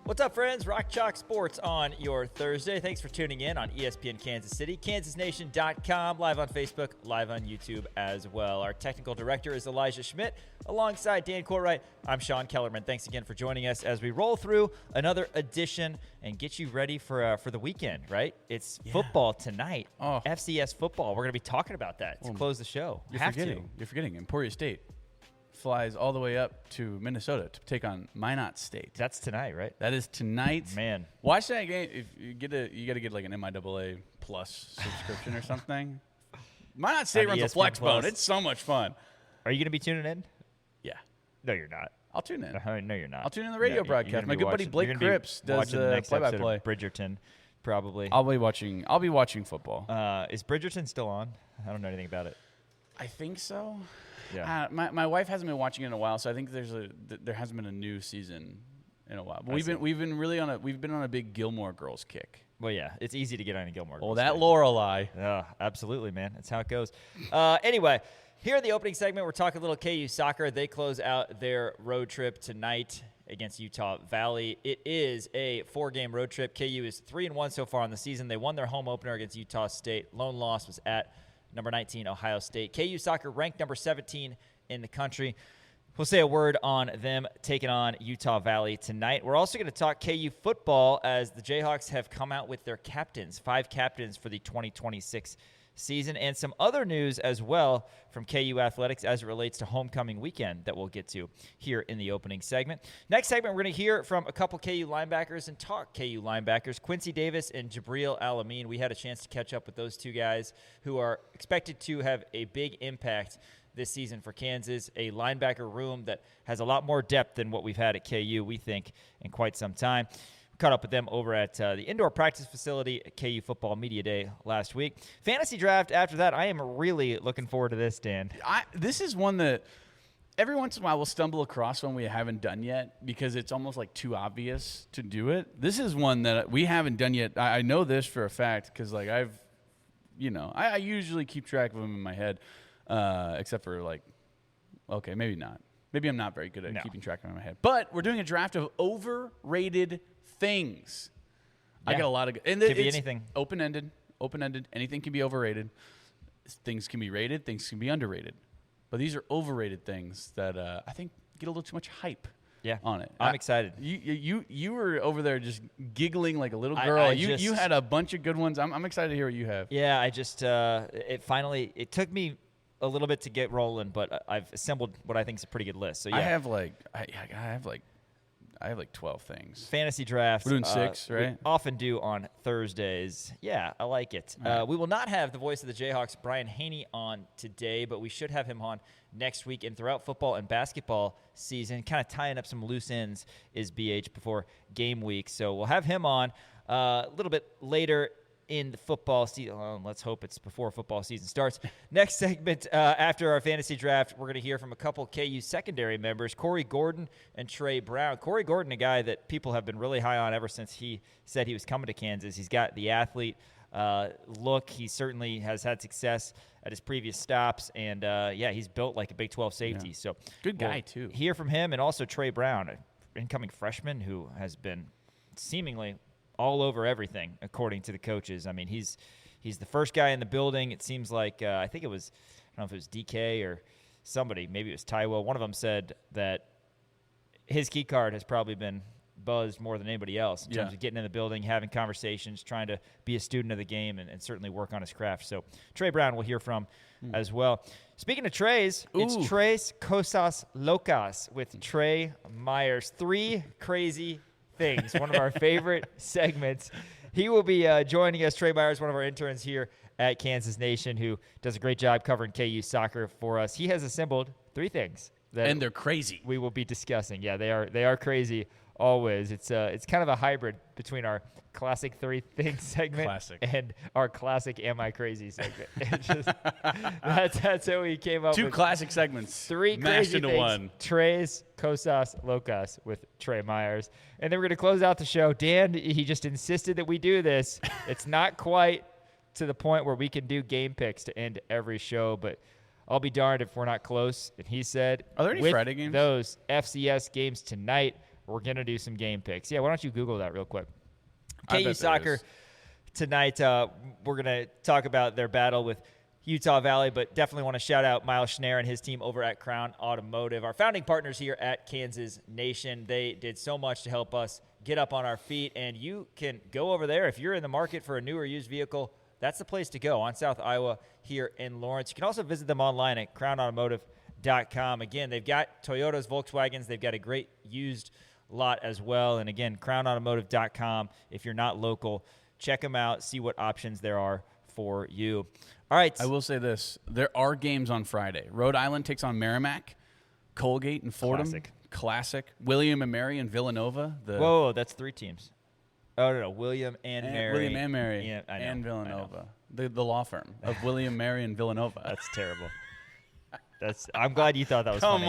What's up, friends? Rock Chalk Sports on your Thursday. Thanks for tuning in on ESPN Kansas City, kansasnation.com, live on Facebook, live on YouTube as well. Our technical director is Elijah Schmidt. Alongside Dan Courtwright, I'm Sean Kellerman. Thanks again for joining us as we roll through another edition and get you ready for the weekend, right? It's football tonight, FCS football. We're going to be talking about that to close the show. You're forgetting Emporia State flies all the way up to Minnesota to take on Minot State. That's tonight, right? That is tonight. Man. Watch that game. If you got to get like an MIAA Plus subscription or something. Minot State runs a flex bone. It's so much fun. Are you going to be tuning in? Yeah. No, you're not. I'll tune in. No, you're not. I'll tune in the radio broadcast. My good buddy Blake Cripps does the play-by-play. Bridgerton, probably. I'll be watching football. Is Bridgerton still on? I don't know anything about it. I think so. Yeah. My wife hasn't been watching it in a while, so I think there hasn't been a new season in a while. But we've been on a big Gilmore Girls kick. Well, yeah, it's easy to get on a Gilmore Girls. Oh, that Lorelai. Yeah, absolutely, man. That's how it goes. Anyway, here in the opening segment, we're talking a little KU soccer. They close out their road trip tonight against Utah Valley. It is a 4-game road trip. KU is 3-1 so far in the season. They won their home opener against Utah State. Lone loss was at number 19, Ohio State. KU soccer ranked number 17 in the country. We'll say a word on them taking on Utah Valley tonight. We're also going to talk KU football as the Jayhawks have come out with their captains, 5 captains for the 2026 season, and some other news as well from KU Athletics as it relates to homecoming weekend that we'll get to here in the opening segment. Next segment, we're going to hear from a couple KU linebackers and talk KU linebackers, Quincy Davis and Jibreel Al-Amin. We had a chance to catch up with those two guys who are expected to have a big impact this season for Kansas, a linebacker room that has a lot more depth than what we've had at KU, we think, in quite some time. Caught up with them over at the indoor practice facility at KU Football Media Day last week. Fantasy draft after that, I am really looking forward to this, Dan. This is one that every once in a while we'll stumble across one we haven't done yet because it's almost like too obvious to do it. This is one that we haven't done yet. I know this for a fact because like I usually keep track of them in my head, except for like, okay, maybe not. Maybe I'm not very good at keeping track of them in my head. But we're doing a draft of overrated things. Yeah. I got a lot of – and could be anything. Open-ended. Anything can be overrated. Things can be rated. Things can be underrated. But these are overrated things that I think get a little too much hype on it. I'm excited. You were over there just giggling like a little girl. You had a bunch of good ones. I'm excited to hear what you have. Yeah, I just it took me a little bit to get rolling, but I've assembled what I think is a pretty good list. So yeah. I have like 12 things. Fantasy drafts. We're doing 6, right? We often do on Thursdays. Yeah, I like it. Right. We will not have the voice of the Jayhawks, Brian Haney, on today, but we should have him on next week. And throughout football and basketball season, kind of tying up some loose ends is BH before game week. So we'll have him on a little bit later in the football season. Let's hope it's before football season starts. Next segment, after our fantasy draft, we're going to hear from a couple KU secondary members, Corey Gordon and Trey Brown. Corey Gordon, a guy that people have been really high on ever since he said he was coming to Kansas. He's got the athlete look. He certainly has had success at his previous stops, and he's built like a Big 12 safety. Yeah. So good guy, too. Hear from him, and also Trey Brown, an incoming freshman who has been seemingly all over everything, according to the coaches. I mean, he's the first guy in the building. It seems like I don't know if it was DK or somebody, maybe it was Tywell. One of them said that his key card has probably been buzzed more than anybody else in terms of getting in the building, having conversations, trying to be a student of the game, and certainly work on his craft. So Trey Brown we'll hear from as well. Speaking of Treys, it's Tres Cosas Locas with Trey Myers. 3 crazy things, one of our favorite segments. He will be joining us. Trey Myers, one of our interns here at Kansas Nation, who does a great job covering KU soccer for us. He has assembled 3 things and they're crazy. We will be discussing. Yeah, they are crazy always. It's kind of a hybrid between our classic 3 things segment and our classic Am I Crazy segment. It's just, that's how we came up with 2 classic segments. 3 mashed crazy into things. one. Tres Cosas Locas with Trey Myers. And then we're going to close out the show. Dan, he just insisted that we do this. It's not quite to the point where we can do game picks to end every show, but I'll be darned if we're not close. And he said, are there any with Friday games? Those FCS games tonight, we're going to do some game picks. Yeah, why don't you Google that real quick? I bet KU there soccer is. tonight, we're going to talk about their battle with Utah Valley, but definitely want to shout out Miles Schneer and his team over at Crown Automotive, our founding partners here at Kansas Nation. They did so much to help us get up on our feet, and you can go over there if you're in the market for a new or used vehicle. That's the place to go on South Iowa here in Lawrence. You can also visit them online at crownautomotive.com. Again, they've got Toyotas, Volkswagens. They've got a great used lot as well. And again, crownautomotive.com. If you're not local, check them out, see what options there are for you. All right. I will say this. There are games on Friday. Rhode Island takes on Merrimack, Colgate and Fordham. Classic. William and Mary and Villanova. Whoa, that's 3 teams. Oh, no. William and Mary. William and Mary Yeah, I know, and I know. Villanova. The law firm of William, Mary, and Villanova. That's terrible. I'm glad you thought that was funny.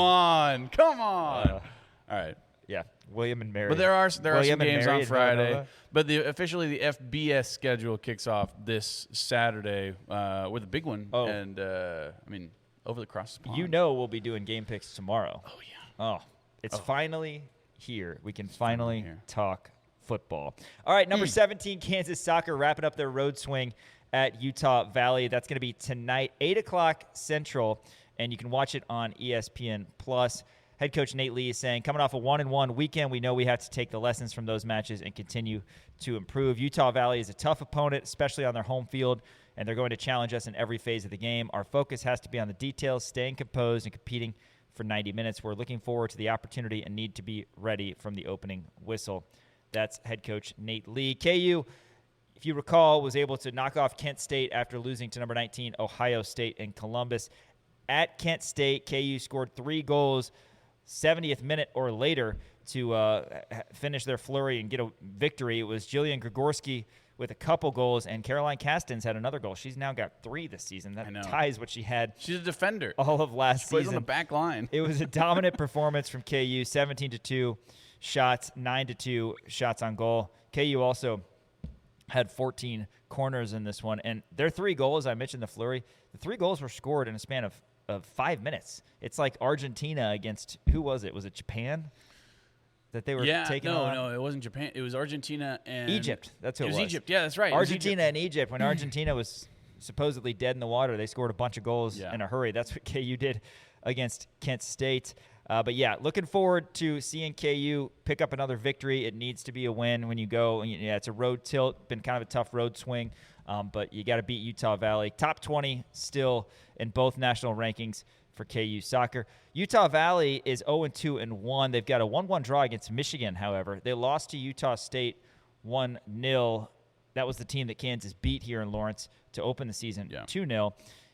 Come on. All right. Yeah, William and Mary. But there are some William and games Mary on and Friday. Villanova? But officially the FBS schedule kicks off this Saturday with a big one. Oh. And, over the cross the pond. You know we'll be doing game picks tomorrow. Oh, yeah. Oh, it's finally here. We can finally here. talk football. All right, number 17, Kansas Soccer, wrapping up their road swing at Utah Valley. That's going to be tonight, 8 o'clock Central, and you can watch it on ESPN+. Head coach Nate Lee is saying, coming off a 1-1 weekend, we know we have to take the lessons from those matches and continue to improve. Utah Valley is a tough opponent, especially on their home field, and they're going to challenge us in every phase of the game. Our focus has to be on the details, staying composed, and competing for 90 minutes. We're looking forward to the opportunity and need to be ready from the opening whistle. That's head coach Nate Lee. KU, if you recall, was able to knock off Kent State after losing to number 19 Ohio State in Columbus. At Kent State, KU scored 3 goals 70th minute or later to finish their flurry and get a victory. It was Jillian Grigorski with a couple goals, and Caroline Castens had another goal. She's now got 3 this season. That ties what she had. She's a defender. All of last Plays season. on the back line. It was a dominant performance from KU, 17-2 shots, 9-2 shots on goal. KU also had 14 corners in this one, and their 3 goals, I mentioned the flurry, the 3 goals were scored in a span of 5 minutes. It's like Argentina against, who was it? Was it Japan that they were taking on? No, it wasn't Japan. It was Argentina and Egypt. That's who it was. It was Egypt. Yeah, that's right. Argentina and Egypt. When Argentina was supposedly dead in the water, they scored a bunch of goals in a hurry. That's what KU did against Kent State. But, yeah, looking forward to seeing KU pick up another victory. It needs to be a win when you go. Yeah, it's a road tilt. Been kind of a tough road swing. But you got to beat Utah Valley. Top 20 still in both national rankings for KU soccer. Utah Valley is 0-2-1. They've got a 1-1 draw against Michigan, however. They lost to Utah State 1-0. That was the team that Kansas beat here in Lawrence to open the season 2-0.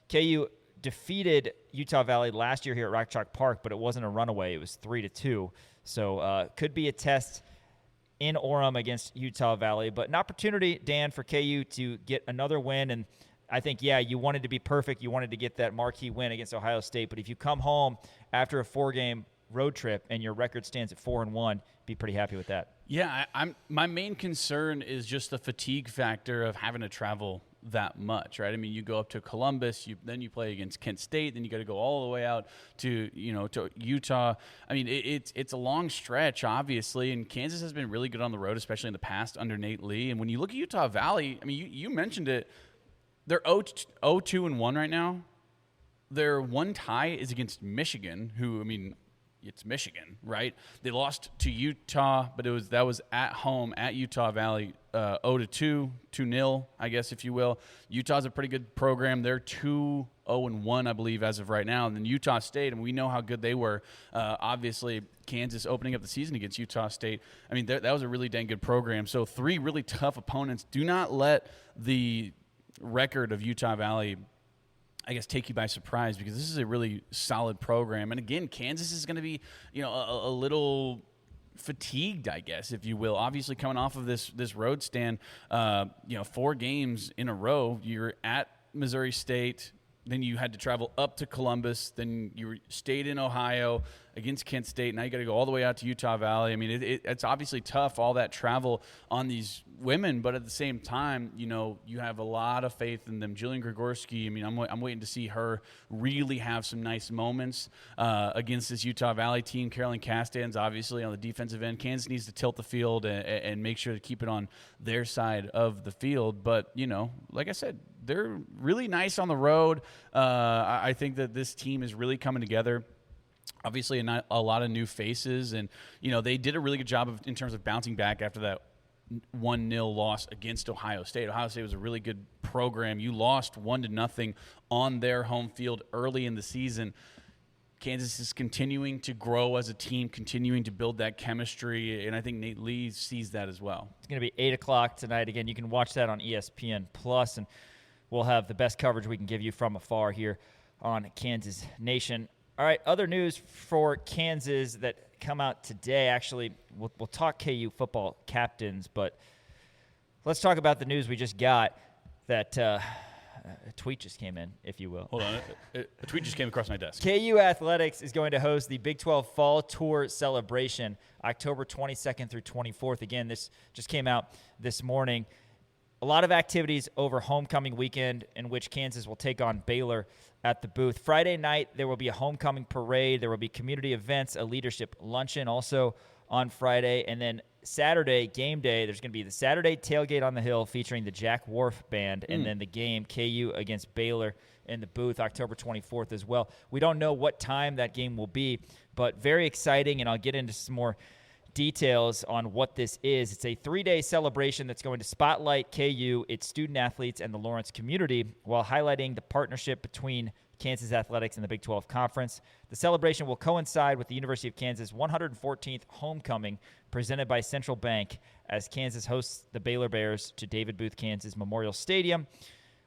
KU defeated Utah Valley last year here at Rock Chalk Park, but it wasn't a runaway. It was 3-2. So could be a test in Orem against Utah Valley, but an opportunity, Dan, for KU to get another win. And I think, you wanted to be perfect. You wanted to get that marquee win against Ohio State. But if you come home after a 4-game road trip and your record stands at 4-1, be pretty happy with that. Yeah, my main concern is just the fatigue factor of having to travel that much, right? I mean, you go up to Columbus, then you play against Kent State, then you got to go all the way out to to Utah. I mean, it's a long stretch, obviously, and Kansas has been really good on the road, especially in the past under Nate Lee. And when you look at Utah Valley, I mean, you mentioned it, they're 0-2-1 right now. Their one tie is against Michigan, who, I mean, it's Michigan, right? They lost to Utah, but that was at home at Utah Valley, 0-2, 2-0, I guess, if you will. Utah's a pretty good program. They're 2-0-1, I believe, as of right now. And then Utah State, and we know how good they were. Obviously, Kansas opening up the season against Utah State. I mean, that was a really dang good program. So 3 really tough opponents. Do not let the record of Utah Valley, I guess, take you by surprise, because this is a really solid program. And again, Kansas is going to be, a little fatigued, I guess, if you will. Obviously, coming off of this road stand, 4 games in a row. You're at Missouri State, then you had to travel up to Columbus. Then you stayed in Ohio against Kent State. Now you got to go all the way out to Utah Valley. I mean, it's obviously tough, all that travel on these women. But at the same time, you know, you have a lot of faith in them. Jillian Grigorski, I mean, I'm waiting to see her really have some nice moments against this Utah Valley team. Carolyn Castan's obviously on the defensive end. Kansas needs to tilt the field and make sure to keep it on their side of the field. But, you know, like I said, they're really nice on the road. I think that this team is really coming together. Obviously, a lot of new faces, and you know they did a really good job in terms of bouncing back after that 1-0 loss against Ohio State. Ohio State was a really good program. You lost 1-0 on their home field early in the season. Kansas is continuing to grow as a team, continuing to build that chemistry, and I think Nate Lee sees that as well. It's going to be 8 o'clock tonight. Again, you can watch that on ESPN Plus, and we'll have the best coverage we can give you from afar here on Kansas Nation. All right, other news for Kansas that come out today. Actually, we'll talk KU football captains, but let's talk about the news we just got that a tweet just came in, if you will. Hold on. A tweet just came across my desk. KU Athletics is going to host the Big 12 Fall Tour Celebration October 22nd through 24th. Again, this just came out this morning. A lot of activities over homecoming weekend in which Kansas will take on Baylor at the booth. Friday night, there will be a homecoming parade. There will be community events, a leadership luncheon also on Friday. And then Saturday, game day, there's going to be the Saturday tailgate on the hill featuring the Jack Wharf Band. And then the game, KU against Baylor in the booth, October 24th as well. We don't know what time that game will be, but very exciting. And I'll get into some more details on what this is. It's a 3-day celebration that's going to spotlight KU, its student athletes, and the Lawrence community while highlighting the partnership between Kansas Athletics and the Big 12 Conference. The celebration will coincide with the University of Kansas' 114th homecoming presented by Central Bank as Kansas hosts the Baylor Bears to David Booth, Kansas Memorial Stadium.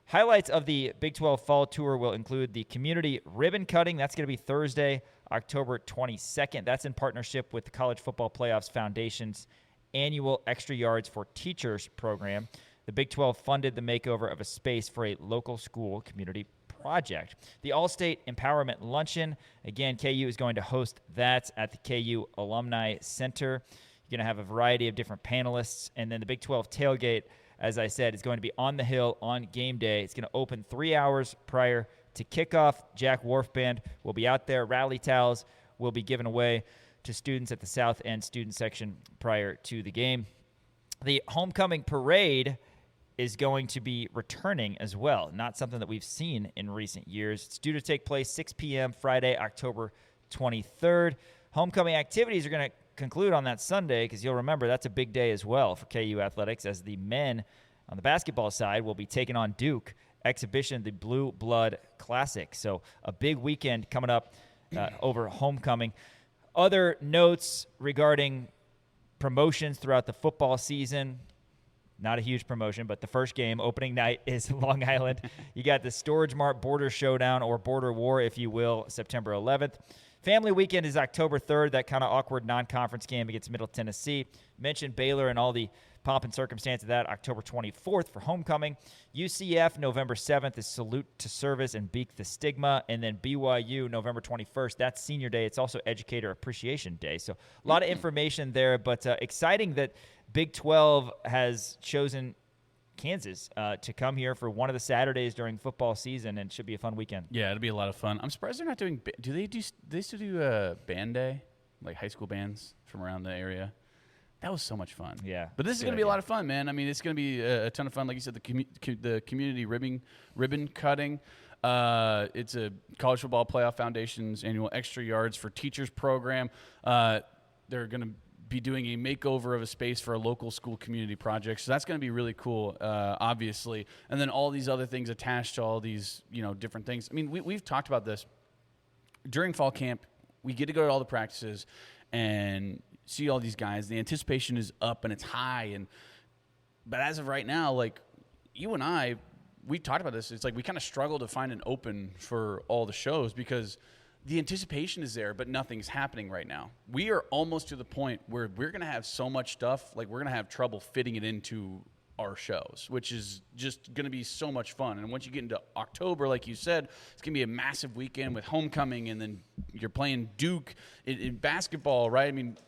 Highlights of the Big 12 Fall Tour will include the community ribbon cutting. That's going to be Thursday, October 22nd. That's in partnership with the College Football Playoffs Foundation's annual Extra Yards for Teachers program. The Big 12 funded the makeover of a space for a local school community project. The All-State Empowerment Luncheon, again, KU is going to host that at the KU Alumni Center. You're going to have a variety of different panelists. And then the Big 12 tailgate, as I said, is going to be on the hill on game day. It's going to open 3 hours prior to kickoff. Jack Wharf Band will be out there. Rally towels will be given away to students at the South End student section prior to the game. The homecoming parade is going to be returning as well, not something that we've seen in recent years. It's due to take place 6 p.m. Friday, October 23rd. Homecoming activities are going to conclude on that Sunday because you'll remember that's a big day as well for KU Athletics as the men on the basketball side will be taking on Duke exhibition, the Blue Blood Classic. So a big weekend coming up over homecoming. Other notes regarding promotions throughout the football season. Not a huge promotion, but the first game, opening night, is Long Island. You got the Storage Mart Border Showdown, or Border War, if you will, September 11th. Family weekend is October 3rd, that kind of awkward non-conference game against Middle Tennessee. Mentioned Baylor and all the pomp and circumstance of that, October 24th for homecoming. UCF, November 7th, is Salute to Service and Beak the Stigma. And then BYU, November 21st, that's Senior Day. It's also Educator Appreciation Day. So a lot of information there, but exciting that Big 12 has chosen Kansas to come here for one of the Saturdays during football season, and it should be a fun weekend. Yeah, it'll be a lot of fun. I'm surprised they're not doing – do they still do band day, like high school bands from around the area? That was so much fun. Yeah. But this is going to be a lot of fun, man. I mean, it's going to be a ton of fun. Like you said, the community ribbon cutting. It's a College Football Playoff Foundation's annual Extra Yards for Teachers program. They're going to be doing a makeover of a space for a local school community project. So that's going to be really cool, obviously. And then all these other things attached to all these, different things. I mean, we've talked about this. During fall camp, we get to go to all the practices and see all these guys. The anticipation is up and it's high. But as of right now, like you and I, we talked about this. It's like we kind of struggle to find an open for all the shows because the anticipation is there, but nothing's happening right now. We are almost to the point where we're going to have so much stuff, like we're going to have trouble fitting it into our shows, which is just going to be so much fun. And once you get into October, like you said, it's going to be a massive weekend with homecoming, and then you're playing Duke in basketball, right? I mean,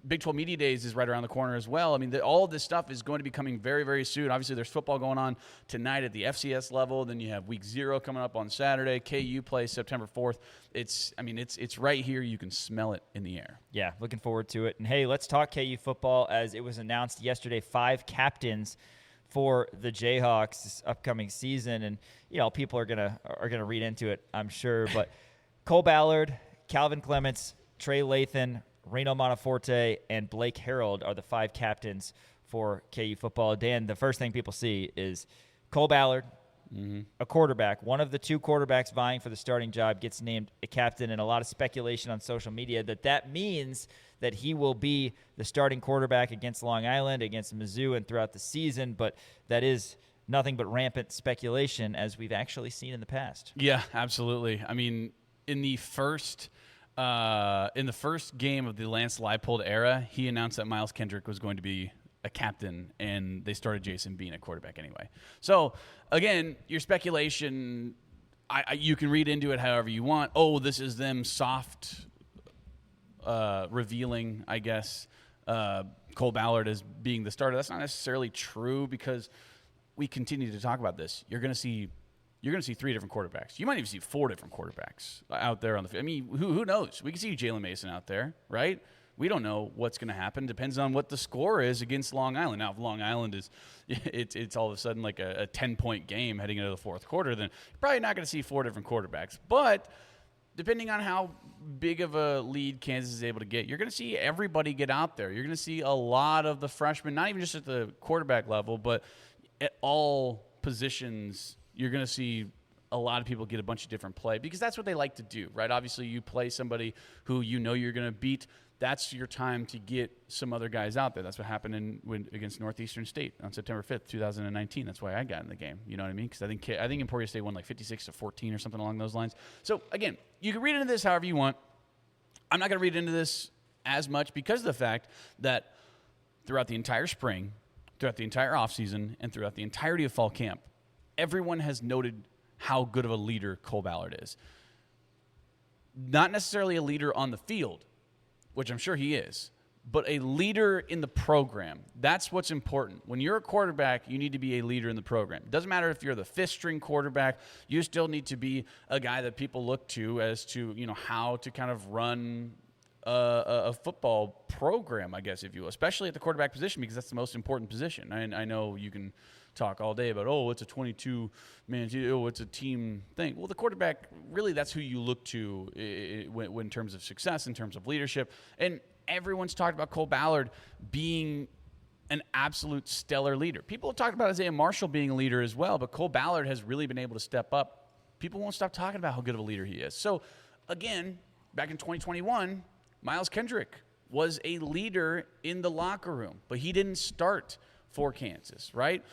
Big 12 Media Days is right around the corner as well. I mean, all of this stuff is going to be coming very, very soon. Obviously, there's football going on tonight at the FCS level. Then you have Week 0 coming up on Saturday. KU plays September 4th. It's right here. You can smell it in the air. Yeah, looking forward to it. And, hey, let's talk KU football. As it was announced yesterday, 5 captains for the Jayhawks this upcoming season. And, people are gonna read into it, I'm sure. But Cole Ballard, Calvin Clements, Trey Lathan, Reno Monteforte, and Blake Harold are the 5 captains for KU football. Dan, the first thing people see is Cole Ballard, a quarterback. One of the 2 quarterbacks vying for the starting job gets named a captain, and a lot of speculation on social media that means that he will be the starting quarterback against Long Island, against Mizzou, and throughout the season. But that is nothing but rampant speculation, as we've actually seen in the past. Yeah, absolutely. I mean, in the first game of the Lance Leipold era, he announced that Miles Kendrick was going to be a captain, and they started Jason Bean at quarterback anyway. So, again, your speculation, you can read into it however you want. Oh, this is them soft revealing, I guess, Cole Ballard as being the starter. That's not necessarily true, because we continue to talk about this. You're going to see 3 different quarterbacks. You might even see 4 different quarterbacks out there on the field. I mean, who knows? We can see Jalen Mason out there, right? We don't know what's going to happen. Depends on what the score is against Long Island. Now, if Long Island it's all of a sudden like a 10-point game heading into the fourth quarter, then you're probably not going to see 4 different quarterbacks. But depending on how big of a lead Kansas is able to get, you're going to see everybody get out there. You're going to see a lot of the freshmen, not even just at the quarterback level, but at all positions. You're going to see a lot of people get a bunch of different play, because that's what they like to do, right? Obviously, you play somebody who you're going to beat. That's your time to get some other guys out there. That's what happened against Northeastern State on September 5th, 2019. That's why I got in the game. You know what I mean? Because I think Emporia State won like 56-14 or something along those lines. So, again, you can read into this however you want. I'm not going to read into this as much because of the fact that throughout the entire spring, throughout the entire offseason, and throughout the entirety of fall camp, everyone has noted how good of a leader Cole Ballard is. Not necessarily a leader on the field, which I'm sure he is, but a leader in the program. That's what's important. When you're a quarterback, you need to be a leader in the program. It doesn't matter if you're the 5th-string quarterback. You still need to be a guy that people look to as to, how to kind of run a football program, I guess, if you will, especially at the quarterback position, because that's the most important position. I know you can talk all day about, it's a 22-man, it's a team thing. Well, the quarterback, really, that's who you look to in terms of success, in terms of leadership. And everyone's talked about Cole Ballard being an absolute stellar leader. People have talked about Isaiah Marshall being a leader as well, but Cole Ballard has really been able to step up. People won't stop talking about how good of a leader he is. So, again, back in 2021, Miles Kendrick was a leader in the locker room, but he didn't start for Kansas, right?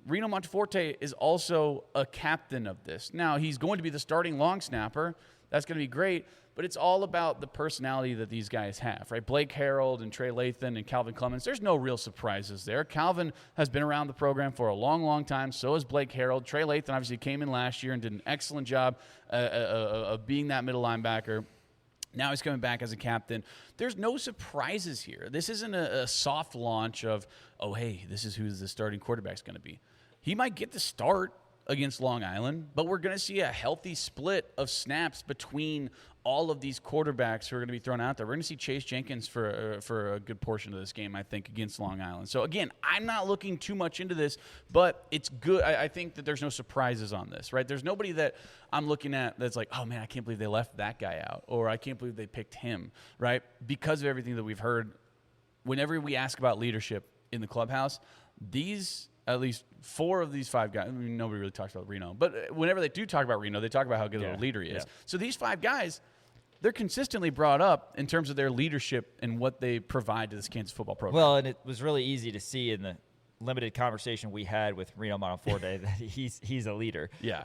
Reno Monteforte is also a captain of this. Now, he's going to be the starting long snapper. That's going to be great, but it's all about the personality that these guys have, right? Blake Harold and Trey Lathan and Calvin Clements, there's no real surprises there. Calvin has been around the program for a long, long time. So has Blake Harold. Trey Lathan obviously came in last year and did an excellent job of being that middle linebacker. Now he's coming back as a captain. There's no surprises here. This isn't a soft launch of, hey, this is who the starting quarterback's going to be. He might get the start against Long Island, but we're going to see a healthy split of snaps between all of these quarterbacks who are going to be thrown out there. We're going to see Chase Jenkins for a good portion of this game, I think, against Long Island. So, again, I'm not looking too much into this, but it's good. I think that there's no surprises on this, right? There's nobody that I'm looking at that's like, oh, man, I can't believe they left that guy out, or I can't believe they picked him, right? Because of everything that we've heard, whenever we ask about leadership in the clubhouse, at least 4 of these 5 guys, nobody really talks about Reno, but whenever they do talk about Reno, they talk about how good of a leader he is. So these 5 guys, they're consistently brought up in terms of their leadership and what they provide to this Kansas football program. Well, and it was really easy to see in the limited conversation we had with Reno Monteforte that he's a leader. Yeah.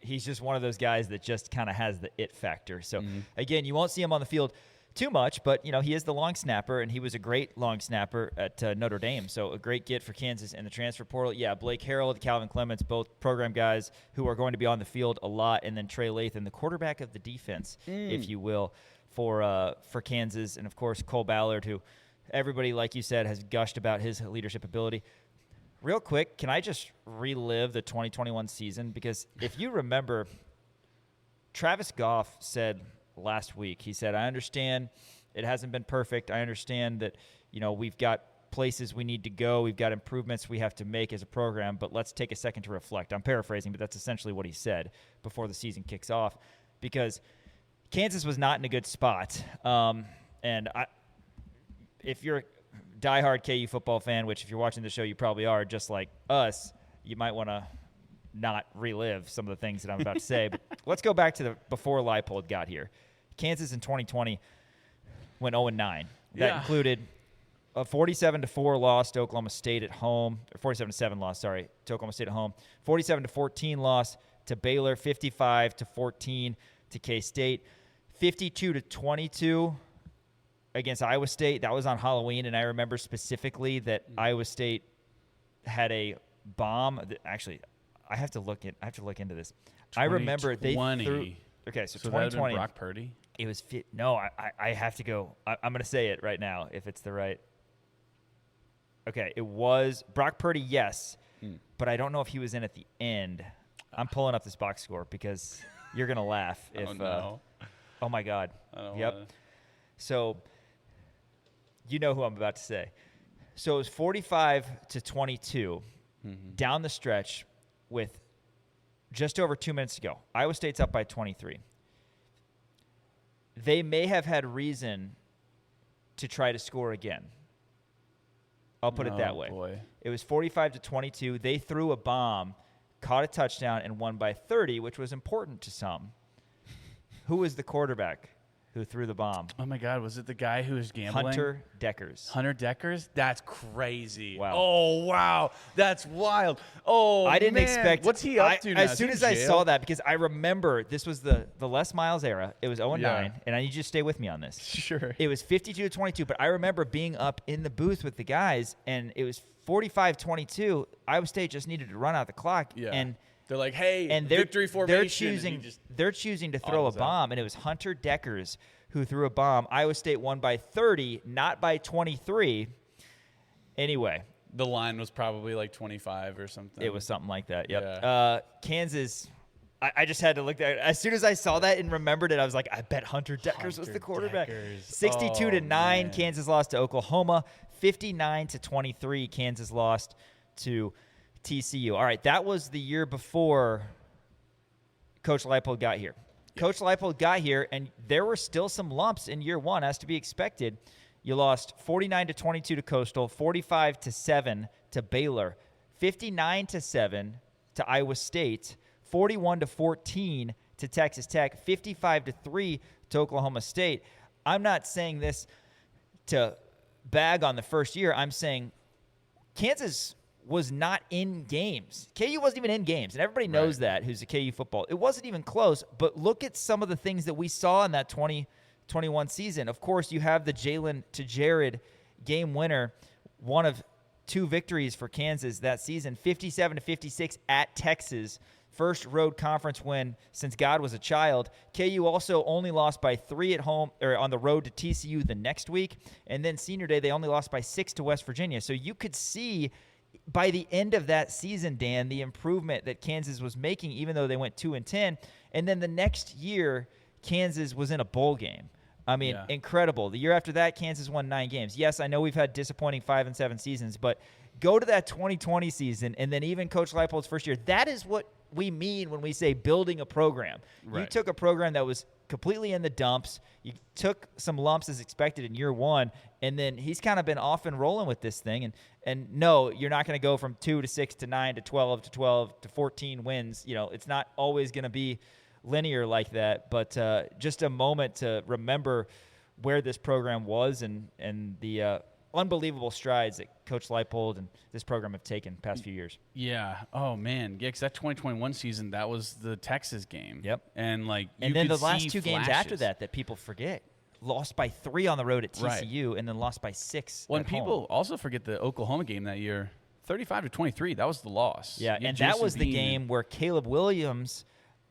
He's just one of those guys that just kind of has the it factor. So, again, you won't see him on the field too much, but, he is the long snapper, and he was a great long snapper at Notre Dame. So a great get for Kansas in the transfer portal. Yeah, Blake Harrell, Calvin Clements, both program guys who are going to be on the field a lot, and then Trey Lathan, the quarterback of the defense, if you will, for Kansas. And, of course, Cole Ballard, who everybody, like you said, has gushed about his leadership ability. Real quick, can I just relive the 2021 season? Because if you remember, Travis Goff said last week, he said, I understand it hasn't been perfect. I understand that, we've got places we need to go. We've got improvements we have to make as a program, but let's take a second to reflect. I'm paraphrasing, but that's essentially what he said before the season kicks off, because Kansas was not in a good spot. If you're a diehard KU football fan, which if you're watching the show, you probably are, just like us, you might want to not relive some of the things that I'm about to say. But let's go back to before Leipold got here. Kansas in 2020 went 0-9. That included a 47-4 loss to Oklahoma State at home, or 47-7 loss, sorry, to Oklahoma State at home. 47-14 loss to Baylor, 55-14 to K-State, 52-22 against Iowa State. That was on Halloween, and I remember specifically that Iowa State had a bomb. Actually, I have to look into this. I remember they threw. Okay, so 2020. Brock Purdy. It was no. I have to go. I'm going to say it right now if it's the right. Okay, it was Brock Purdy. Yes, but I don't know if he was in at the end. I'm pulling up this box score because you're going to laugh if. Oh no. Oh my God. Yep. So, you know who I'm about to say. So it was 45-22 down the stretch with just over 2 minutes to go. Iowa State's up by 23. They may have had reason to try to score again. I'll put it that way. Boy. It was 45-22. They threw a bomb, caught a touchdown, and won by 30, which was important to some. Who was the quarterback who threw the bomb? Oh, my God. Was it the guy who was gambling? Hunter Deckers. Hunter Deckers? That's crazy. Wow. Oh, wow. That's wild. Oh, I didn't man. expect. What's he up to now? As soon as I saw that, because I remember this was the Les Miles era. It was 0-9, and I need you to stay with me on this. Sure. It was 52-22, but I remember being up in the booth with the guys, and it was 45-22. Iowa State just needed to run out the clock. Yeah. And they're like, hey, and victory formation. They're choosing to throw a bomb, and it was Hunter Deckers who threw a bomb. Iowa State won by 30, not by 23. Anyway. The line was probably like 25 or something. It was something like that, yep. Yeah. Kansas, I just had to look at it. As soon as I saw that and remembered it, I was like, I bet Hunter Deckers was the quarterback. 62-9, Kansas lost to Oklahoma. 59-23, Kansas lost to TCU. All right, that was the year before Coach Leipold got here. Coach Leipold got here, and there were still some lumps in year one, as to be expected. You lost 49-22 to Coastal, 45-7 to Baylor, 59-7 to Iowa State, 41-14 to Texas Tech, 55-3 to Oklahoma State. I'm not saying this to bag on the first year. I'm saying Kansas was not in games. KU wasn't even in games, and everybody knows that who's a KU football. It wasn't even close, but look at some of the things that we saw in that 2021 season. Of course, you have the Jalen to Jared game winner, one of two victories for Kansas that season, 57-56 at Texas. First road conference win since God was a child. KU also only lost by 3 at home or on the road to TCU the next week. And then senior day, they only lost by 6 to West Virginia. So you could see by the end of that season, Dan, the improvement that Kansas was making, even though they went 2-10. And then the next year, Kansas was in a bowl game. I mean, incredible. The year after that, Kansas won 9 games. Yes, I know we've had disappointing 5 and 7 seasons, but go to that 2020 season and then even Coach Leipold's first year. That is what we mean when we say building a program. Right. You took a program that was completely in the dumps. You took some lumps as expected in year one, and then he's kind of been off and rolling with this thing. And no, you're not going to go from 2 to 6 to 9 to 12 to 12 to 14 wins. You know, it's not always going to be linear like that, but just a moment to remember where this program was and the unbelievable strides that Coach Leipold and this program have taken the past few years. Yeah. Oh, man. Yeah, because that 2021 season, that was the Texas game. Yep. And, like, and then the last 2 games after that people forget. lost by 3 on the road at TCU, Right. and then lost by 6 When at people home. also forget the Oklahoma game that year, 35-23, that was the loss. Yeah, You and had that Jason was the Bean game where Caleb Williams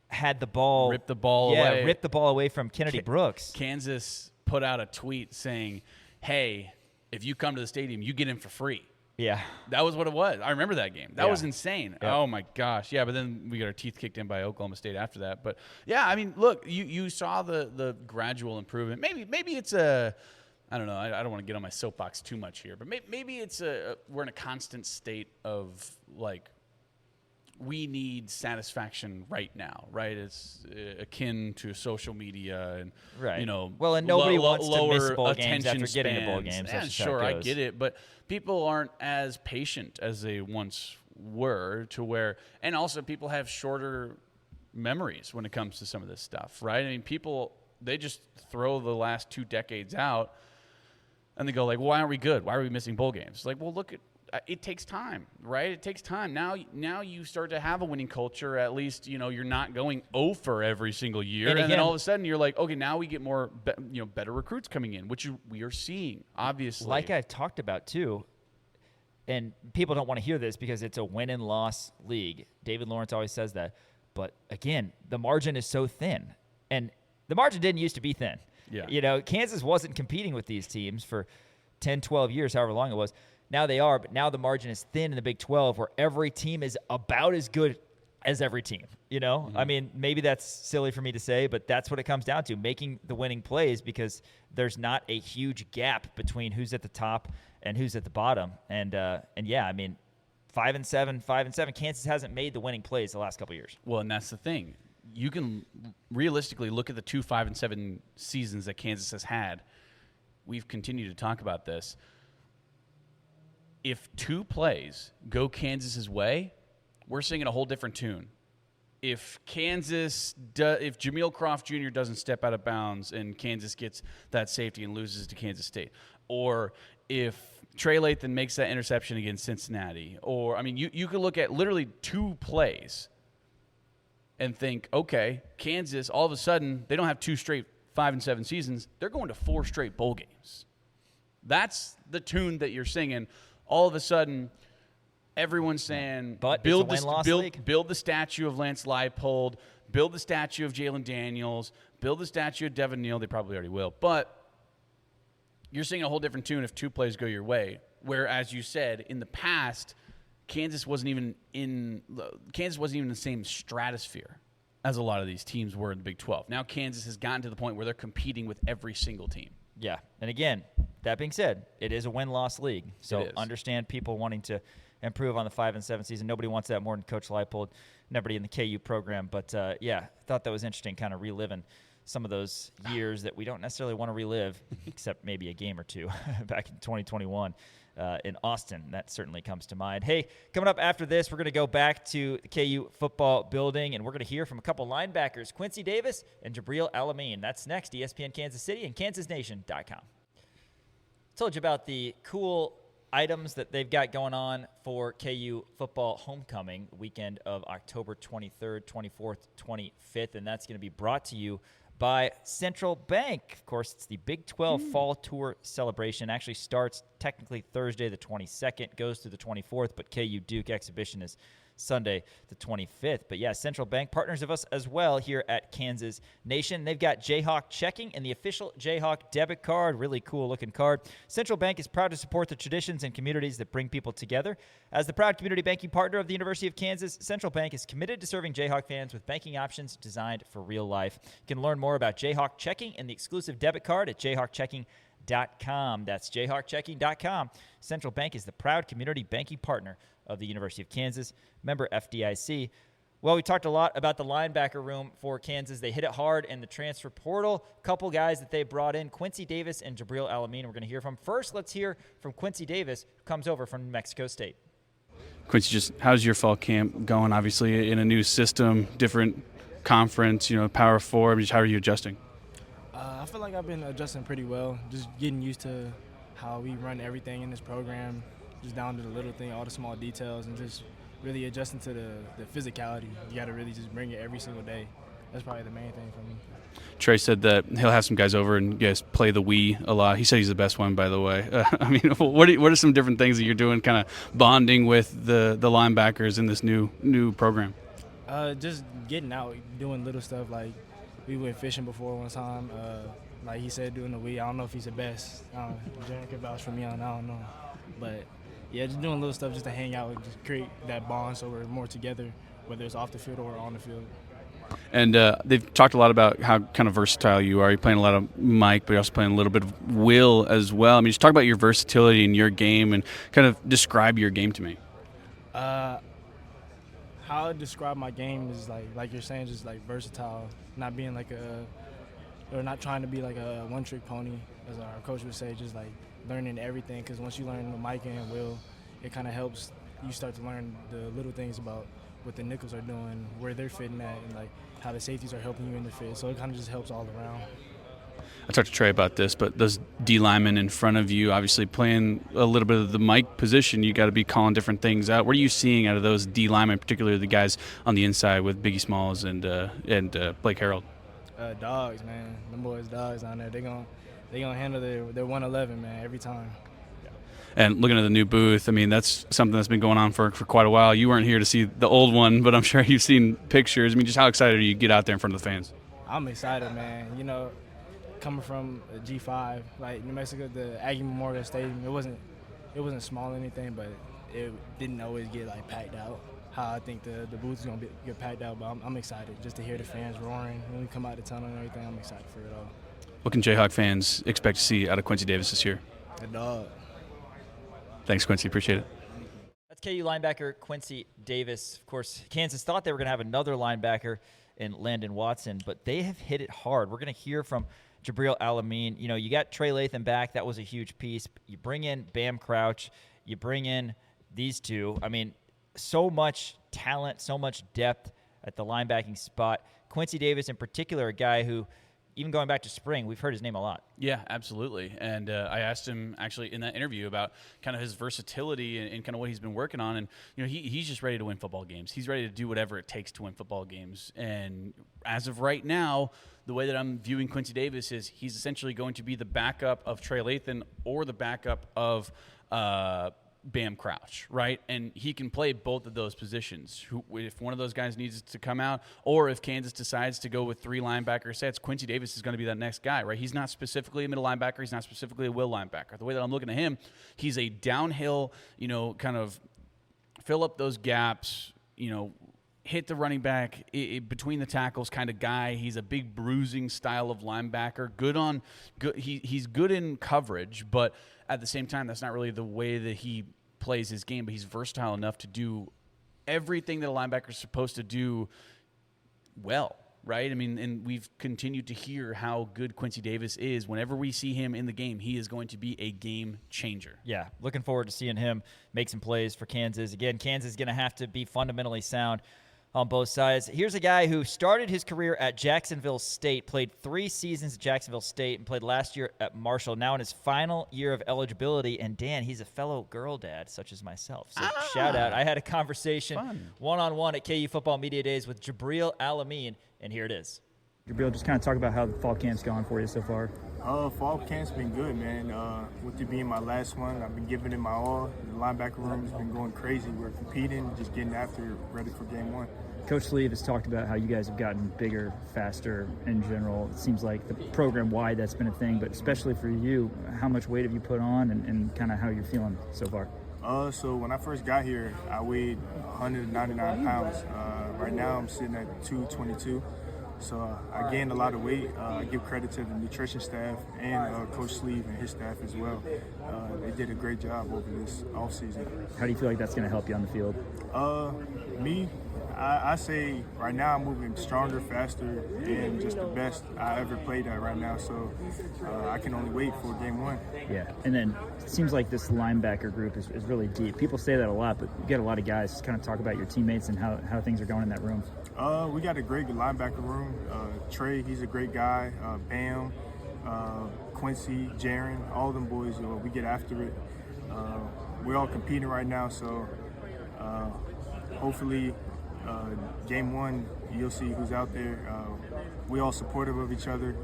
had the ball. ripped the ball away. Ripped the ball away from Kennedy Brooks. Kansas put out a tweet saying, hey, if you come to the stadium, you get in for free. Yeah. That was what it was. I remember that game. That Yeah. was insane. Yeah. Oh, my gosh. Yeah, but then we got our teeth kicked in by Oklahoma State after that. But, yeah, I mean, look, you saw the gradual improvement. Maybe it's a – I don't know. I don't want to get on my soapbox too much here. But maybe it's we're in a constant state of, like, we need satisfaction right now, right? It's akin to social media and, Right. you know, Well, and nobody wants to miss lower bowl games attention after getting to bowl spans. games. Yeah, That's just how sure, it I goes. get it. But people aren't as patient as they once were to where – and also people have shorter memories when it comes to some of this stuff, right? I mean, people – they just throw the last 2 decades out and they go like, why aren't we good? Why are we missing bowl games? Like, well, look at – it takes time, right? It takes time. Now you start to have a winning culture. At least, you know, you're not going 0 for every single year. And then all of a sudden you're like, okay, now we get more, better recruits coming in, which we are seeing, obviously. Like I've talked about, too, and people don't want to hear this because it's a win and loss league. David Lawrence always says that. But, again, the margin is so thin. And the margin didn't used to be thin. Yeah. You know, Kansas wasn't competing with these teams for 10, 12 years, however long it was. Now they are, but now the margin is thin in the Big 12 where every team is about as good as every team, you know? Mm-hmm. I mean, maybe that's silly for me to say, but that's what it comes down to, making the winning plays because there's not a huge gap between who's at the top and who's at the bottom. And yeah, I mean, 5-7. Kansas hasn't made the winning plays the last couple of years. Well, and that's the thing. You can realistically look at the 2 5-7 seasons that Kansas has had. We've continued to talk about this. If 2 plays go Kansas's way, we're singing a whole different tune. If if Jameel Croft Jr. doesn't step out of bounds and Kansas gets that safety and loses to Kansas State, or if Trey Lathan makes that interception against Cincinnati, or, I mean, you could look at literally 2 plays and think, okay, Kansas, all of a sudden, they don't have 2 straight 5-7 seasons. They're going to 4 straight bowl games. That's the tune that you're singing. All of a sudden, everyone's saying, but build the statue of Lance Leipold, build the statue of Jalen Daniels, build the statue of Devin Neal. They probably already will. But you're singing a whole different tune if 2 plays go your way. Where, as you said, in the past, Kansas wasn't even in the same stratosphere as a lot of these teams were in the Big 12. Now Kansas has gotten to the point where they're competing with every single team. Yeah, and again, that being said, it is a win-loss league. So understand people wanting to improve on the 5-7 season. Nobody wants that more than Coach Leipold, nobody in the KU program. But, yeah, thought that was interesting, kind of reliving some of those years that we don't necessarily want to relive, except maybe a game or 2 back in 2021 in Austin. That certainly comes to mind. Hey, coming up after this, we're going to go back to the KU football building, and we're going to hear from a couple linebackers, Quincy Davis and Jibreel Al-Amin. That's next, ESPN Kansas City and KansasNation.com. Told you about the cool items that they've got going on for KU football homecoming weekend of October 23rd, 24th, 25th, and that's going to be brought to you by Central Bank. Of course, it's the Big 12 Fall Tour celebration. Actually starts technically Thursday the 22nd, goes through the 24th, but KU Duke exhibition is Sunday the 25th. But yeah, Central Bank partners of us as well here at Kansas Nation. They've got Jayhawk checking and the official Jayhawk debit card. Really cool looking card. Central Bank is proud to support the traditions and communities that bring people together. As the proud community banking partner of the University of Kansas, Central Bank is committed to serving Jayhawk fans with banking options designed for real life. You can learn more about Jayhawk checking and the exclusive debit card at jayhawkchecking.com. That's jayhawkchecking.com. Central Bank is the proud community banking partner of the University of Kansas, member FDIC. Well, we talked a lot about the linebacker room for Kansas. They hit it hard in the transfer portal. Couple guys that they brought in, Quincy Davis and Jibreel Al-Amin. We're going to hear from. First, let's hear from Quincy Davis, who comes over from New Mexico State. Quincy, just how's your fall camp going? Obviously, in a new system, different conference, Power 4. Just how are you adjusting? I feel like I've been adjusting pretty well, just getting used to how we run everything in this program, just down to the little thing, all the small details, and just really adjusting to the physicality. You got to really just bring it every single day. that's probably the main thing for me. Trey said that he'll have some guys over and you guys play the Wii a lot. He said he's the best one, by the way. I mean, what are some different things that you're doing, kind of bonding with the linebackers in this new program? Just getting out, doing little stuff. Like we went fishing before one time. Like he said, doing the Wii. I don't know if he's the best. Jaren can vouch for me on. I don't know, but yeah, just doing little stuff just to hang out and just create that bond so we're more together, whether it's off the field or on the field. And they've talked a lot about how kind of versatile you are. You're playing a lot of Mike, but you're also playing a little bit of Will as well. I mean, just talk about your versatility in your game and kind of describe your game to me. How I describe my game is like you're saying, just like versatile, not being like or not trying to be like a one-trick pony, as our coach would say, just like learning everything. Because once you learn Mike and Will, it kind of helps you start to learn the little things about what the nickels are doing, where they're fitting at, and like how the safeties are helping you in the fit. So it kind of just helps all around. I talked to Trey about this, but those D linemen in front of you, obviously playing a little bit of the Mike position, you got to be calling different things out. What are you seeing out of those D linemen, particularly the guys on the inside with Biggie Smalls and Blake Harreld? Dogs, man. Them boys dogs on there. They gonna handle their 111, man, every time. And looking at the new booth, I mean, that's something that's been going on for quite a while. You weren't here to see the old one, but I'm sure you've seen pictures. I mean, just how excited are you to get out there in front of the fans? I'm excited, man. You know, coming from a G5, like New Mexico, the Aggie Memorial Stadium, it wasn't small or anything, but it didn't always get like packed out. How I think the booth is gonna get packed out, but I'm excited just to hear the fans roaring when we come out the tunnel and everything. I'm excited for it all. What can Jayhawk fans expect to see out of Quincy Davis this year? A dog. Thanks, Quincy. Appreciate it. That's KU linebacker Quincy Davis. Of course, Kansas thought they were going to have another linebacker in Landon Watson, but they have hit it hard. We're going to hear from Jibreel Al-Amin. You know, you got Trey Latham back. That was a huge piece. You bring in Bam Crouch. You bring in these two. I mean, so much talent, so much depth at the linebacking spot. Quincy Davis in particular, a guy who, even going back to spring, we've heard his name a lot. Yeah, absolutely. And I asked him actually in that interview about kind of his versatility and kind of what he's been working on. And, you know, he's just ready to win football games. He's ready to do whatever it takes to win football games. And as of right now, the way that I'm viewing Quincy Davis is he's essentially going to be the backup of Trey Latham or the backup of Bam Crouch, right? And he can play both of those positions. If one of those guys needs to come out, or if Kansas decides to go with 3 linebacker sets, Quincy Davis is going to be that next guy, right? He's not specifically a middle linebacker. He's not specifically a will linebacker. The way that I'm looking at him, he's a downhill, you know, kind of fill up those gaps, you know, hit the running back between the tackles kind of guy. He's a big bruising style of linebacker. He's good in coverage, but at the same time, that's not really the way that he plays his game. But he's versatile enough to do everything that a linebacker is supposed to do well, right? I mean, and we've continued to hear how good Quincy Davis is. Whenever we see him in the game, he is going to be a game changer. Yeah, looking forward to seeing him make some plays for Kansas. Again, Kansas is going to have to be fundamentally sound on both sides. Here's a guy who started his career at Jacksonville State, played 3 seasons at Jacksonville State, and played last year at Marshall, now in his final year of eligibility. And, Dan, he's a fellow girl dad, such as myself. So, shout out. I had a conversation one-on-one at KU Football Media Days with Jibreel Al-Amin, and here it is. Jibreel, just kind of talk about how the fall camp's going for you so far. Fall camp's been good, man. With it being my last one, I've been giving it my all. The linebacker room has been going crazy. We're competing, just getting after it, ready for game 1. Coach Sleeve has talked about how you guys have gotten bigger, faster in general. It seems like the program-wide that's been a thing, but especially for you, how much weight have you put on and kind of how you're feeling so far? So when I first got here, I weighed 199 pounds. Right now I'm sitting at 222. So I gained a lot of weight. I give credit to the nutrition staff and Coach Sleeve and his staff as well. They did a great job over this offseason. How do you feel like that's going to help you on the field? I say right now I'm moving stronger, faster, and just the best I ever played at right now. So I can only wait for game 1. Yeah, and then it seems like this linebacker group is really deep. People say that a lot, but you get a lot of guys. Just kind of talk about your teammates and how things are going in that room. We got a great linebacker room. Trey, he's a great guy. Bam, Quincy, Jaren, all them boys, we get after it. We're all competing right now, so hopefully game 1, you'll see who's out there. We all supportive of each other,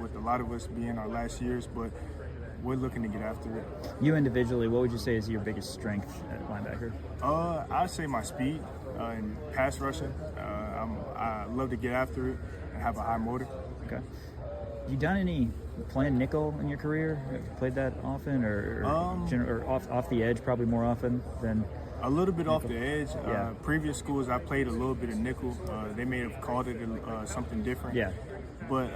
with a lot of us being our last years, but we're looking to get after it. You individually, what would you say is your biggest strength at linebacker? I'd say my speed and pass rushing. I love to get after it and have a high motor. Okay. You done any playing nickel in your career? Have you played that often, or off the edge probably more often than? A little bit off the edge. Yeah. Previous schools, I played a little bit of nickel. They may have called it something different. Yeah. But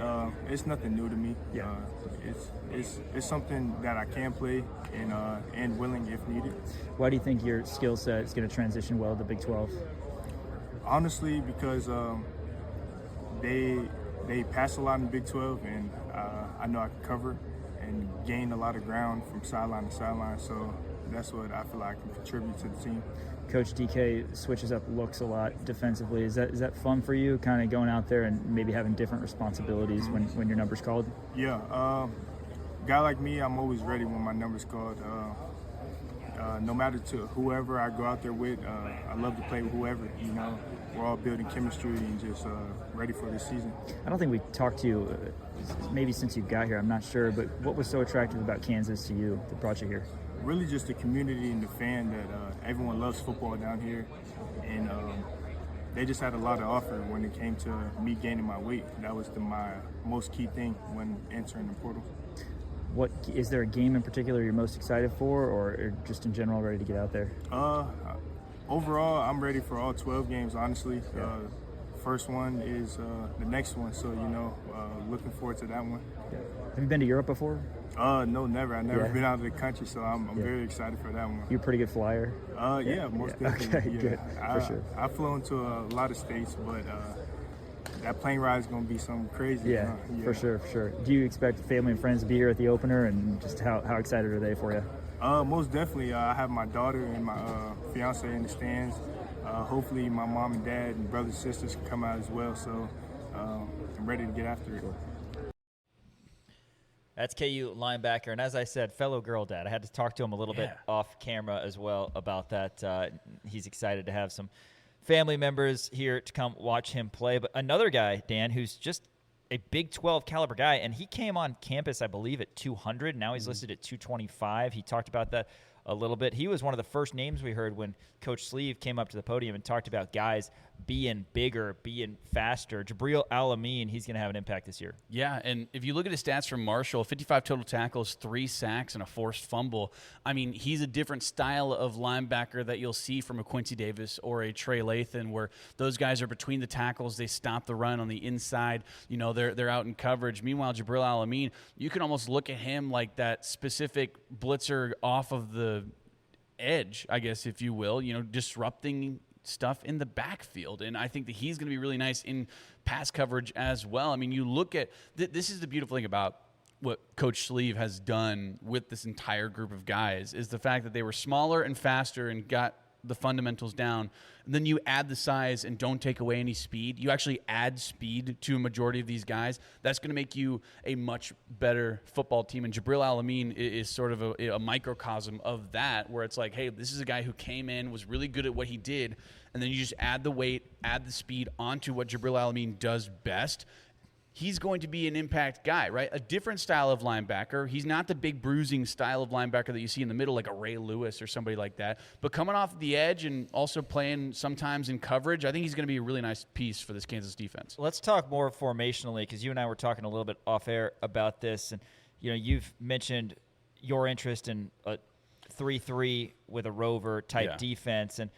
it's nothing new to me. Yeah. It's something that I can play and willing if needed. Why do you think your skill set is going to transition well to Big 12? Honestly, because they pass a lot in the Big 12, and I know I can cover and gain a lot of ground from sideline to sideline. So that's what I feel like I can contribute to the team. Coach DK switches up looks a lot defensively. Is that fun for you, kind of going out there and maybe having different responsibilities when your number's called? Yeah. Guy like me, I'm always ready when my number's called. No matter to whoever I go out there with, I love to play with whoever. We're all building chemistry and just ready for this season. I don't think we talked to you maybe since you got here. I'm not sure, but what was so attractive about Kansas to you that brought you here? Really just the community and the fan that everyone loves football down here, and they just had a lot to offer when it came to me gaining my weight. That was my most key thing when entering the portal. What is there a game in particular you're most excited for, or just in general ready to get out there? Overall, I'm ready for all 12 games, honestly. First one is the next one, so looking forward to that one. Yeah. Have you been to Europe before? No, never. I've never been out of the country, so I'm very excited for that one. You're a pretty good flyer? Yeah, most definitely. Okay, good, for sure. I've flown to a lot of states, but that plane ride is going to be something crazy. Yeah, for sure. Do you expect family and friends to be here at the opener, and just how excited are they for you? Most definitely. I have my daughter and my fiance in the stands. Hopefully my mom and dad and brothers and sisters can come out as well, so I'm ready to get after it. That's KU linebacker, and as I said, fellow girl dad. I had to talk to him a little bit off camera as well about that. He's excited to have some family members here to come watch him play. But another guy, Dan, who's just a Big 12 caliber guy, and he came on campus, I believe, at 200. Now he's listed at 225. He talked about that a little bit. He was one of the first names we heard when Coach Sleeve came up to the podium and talked about guys being bigger, being faster. Jibreel Al-Amin, he's going to have an impact this year. Yeah, and if you look at his stats from Marshall, 55 total tackles, 3 sacks, and a forced fumble. I mean, he's a different style of linebacker that you'll see from a Quincy Davis or a Trey Lathan, where those guys are between the tackles. They stop the run on the inside. They're out in coverage. Meanwhile, Jibreel Al-Amin, you can almost look at him like that specific blitzer off of the edge, I guess, if you will, disrupting stuff in the backfield. And I think that he's going to be really nice in pass coverage as well. I mean, you look at this is the beautiful thing about what Coach Sleeve has done with this entire group of guys, is the fact that they were smaller and faster and got the fundamentals down. And then you add the size and don't take away any speed. You actually add speed to a majority of these guys. That's going to make you a much better football team. And Jibreel Al-Amin is sort of a microcosm of that, where it's like, hey, this is a guy who came in, was really good at what he did, and then you just add the weight, add the speed onto what Jibreel Al-Amin does best. He's going to be an impact guy, right? A different style of linebacker. He's not the big bruising style of linebacker that you see in the middle, like a Ray Lewis or somebody like that. But coming off the edge and also playing sometimes in coverage, I think he's going to be a really nice piece for this Kansas defense. Let's talk more formationally, because you and I were talking a little bit off air about this. And, you've mentioned your interest in a 3-3 with a rover type defense. And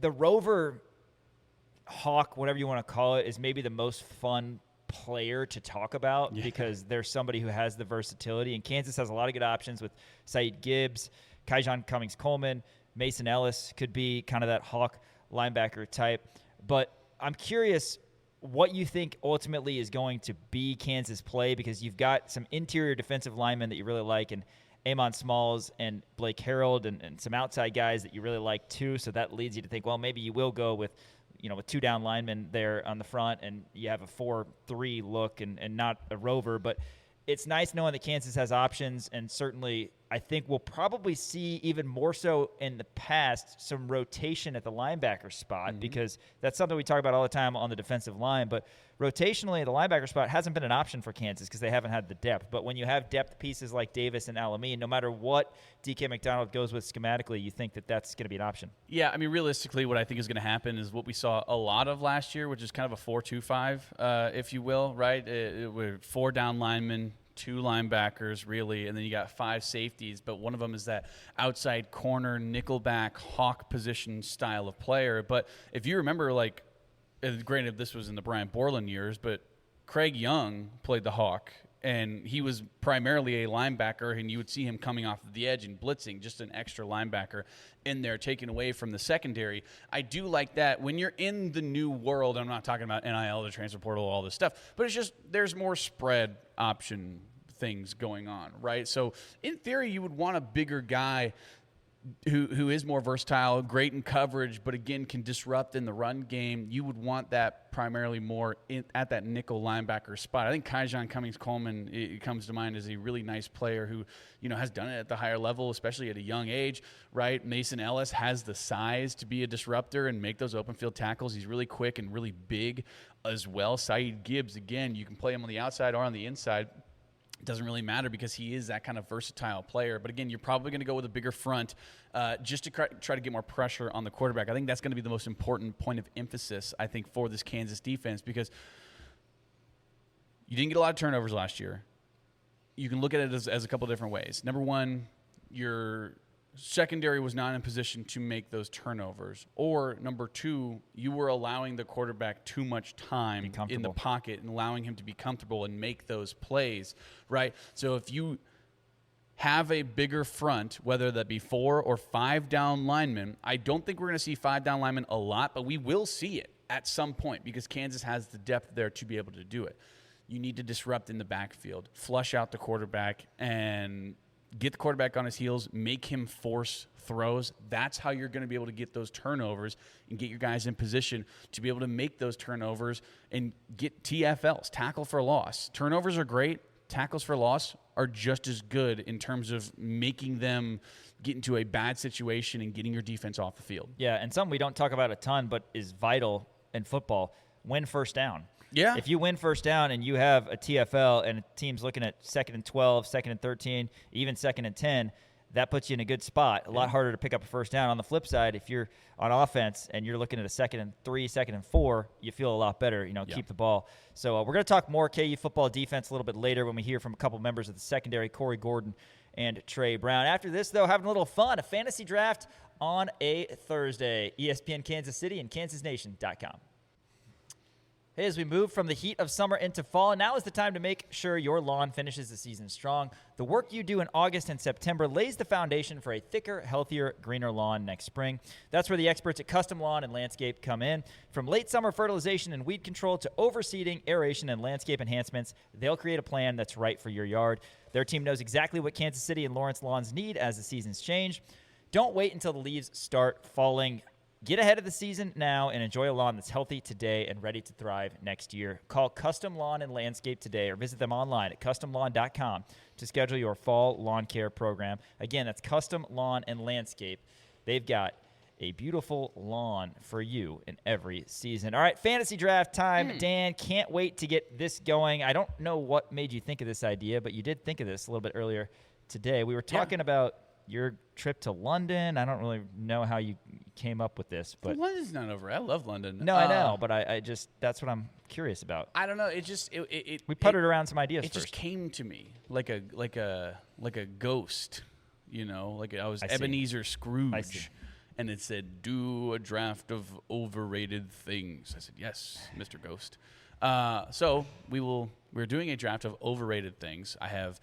the rover hawk, whatever you want to call it, is maybe the most fun player to talk about because there's somebody who has the versatility, and Kansas has a lot of good options with Saeed Gibbs, Kyjon Cummings-Coleman, Mason Ellis could be kind of that hawk linebacker type. But I'm curious what you think ultimately is going to be Kansas' play, because you've got some interior defensive linemen that you really like, and Amon Smalls and Blake Harreld, and some outside guys that you really like too. So that leads you to think, well, maybe you will go with with 2 down linemen there on the front, and you have a 4-3 look and not a rover. But it's nice knowing that Kansas has options, and certainly I think we'll probably see even more so in the past some rotation at the linebacker spot because that's something we talk about all the time on the defensive line. But rotationally, the linebacker spot hasn't been an option for Kansas because they haven't had the depth. But when you have depth pieces like Davis and Al-Amin, no matter what DK McDonald goes with schematically, you think that that's going to be an option. Yeah, I mean, realistically, what I think is going to happen is what we saw a lot of last year, which is kind of a 4-2-5, if you will, right? With 4 down linemen, 2 linebackers, really, and then you got 5 safeties, but one of them is that outside corner, nickelback, hawk position style of player. But if you remember, like, granted, this was in the Brian Borland years, but Craig Young played the hawk, and he was primarily a linebacker, and you would see him coming off the edge and blitzing, just an extra linebacker in there, taken away from the secondary. I do like that. When you're in the new world, I'm not talking about NIL, the transfer portal, all this stuff, but it's just there's more spread option things going on, right? So in theory, you would want a bigger guy who is more versatile, great in coverage, but again can disrupt in the run game. You would want that primarily more at that nickel linebacker spot. I think Kaijon Cummings-Coleman, it comes to mind as a really nice player who, you know, has done it at the higher level, especially at a young age, right? Mason Ellis has the size to be a disruptor and make those open field tackles. He's really quick and really big as well. Saeed Gibbs, again, you can play him on the outside or on the inside. It doesn't really matter because he is that kind of versatile player. But again, you're probably going to go with a bigger front just to try to get more pressure on the quarterback. I think that's going to be the most important point of emphasis, I think, for this Kansas defense because you didn't get a lot of turnovers last year. You can look at it as a couple different ways. Number one, your secondary was not in position to make those turnovers. Or number two, you were allowing the quarterback too much time in the pocket and allowing him to be comfortable and make those plays, right? So if you have a bigger front, whether that be 4 or 5 down linemen, I don't think we're going to see 5 down linemen a lot, but we will see it at some point because Kansas has the depth there to be able to do it. You need to disrupt in the backfield, flush out the quarterback, and get the quarterback on his heels, make him force throws. That's how you're going to be able to get those turnovers and get your guys in position to be able to make those turnovers and get TFLs, tackle for loss. Turnovers are great. Tackles for loss are just as good in terms of making them get into a bad situation and getting your defense off the field. Yeah, and something we don't talk about a ton but is vital in football, win first down. Yeah. If you win first down and you have a TFL and a team's looking at 2nd and 12, 2nd and 13, even 2nd and 10, that puts you in a good spot. A lot harder to pick up a first down. On the flip side, if you're on offense and you're looking at a 2nd and 3, 2nd and 4, you feel a lot better, keep the ball. So we're going to talk more KU football defense a little bit later when we hear from a couple members of the secondary, Corey Gordon and Trey Brown. After this, though, having a little fun, a fantasy draft on a Thursday. ESPN Kansas City and KansasNation.com. Hey, as we move from the heat of summer into fall, now is the time to make sure your lawn finishes the season strong. The work you do in August and September lays the foundation for a thicker, healthier, greener lawn next spring. That's where the experts at Custom Lawn and Landscape come in. From late summer fertilization and weed control to overseeding, aeration, and landscape enhancements, they'll create a plan that's right for your yard. Their team knows exactly what Kansas City and Lawrence lawns need as the seasons change. Don't wait until the leaves start falling. Get ahead of the season now and enjoy a lawn that's healthy today and ready to thrive next year. Call Custom Lawn and Landscape today or visit them online at customlawn.com to schedule your fall lawn care program. Again, that's Custom Lawn and Landscape. They've got a beautiful lawn for you in every season. All right, fantasy draft time. Dan, can't wait to get this going. I don't know what made you think of this idea, but you did think of this a little bit earlier today. We were talking about your trip to London. I don't really know how you came up with this, but London's not over. I love London. No, I know, but I just that's what I'm curious about. I don't know. It just we puttered around some ideas. It just came to me like a ghost, like I was Ebenezer Scrooge, and it said, "Do a draft of overrated things." I said, "Yes, Mr. Ghost." So we're doing a draft of overrated things. I have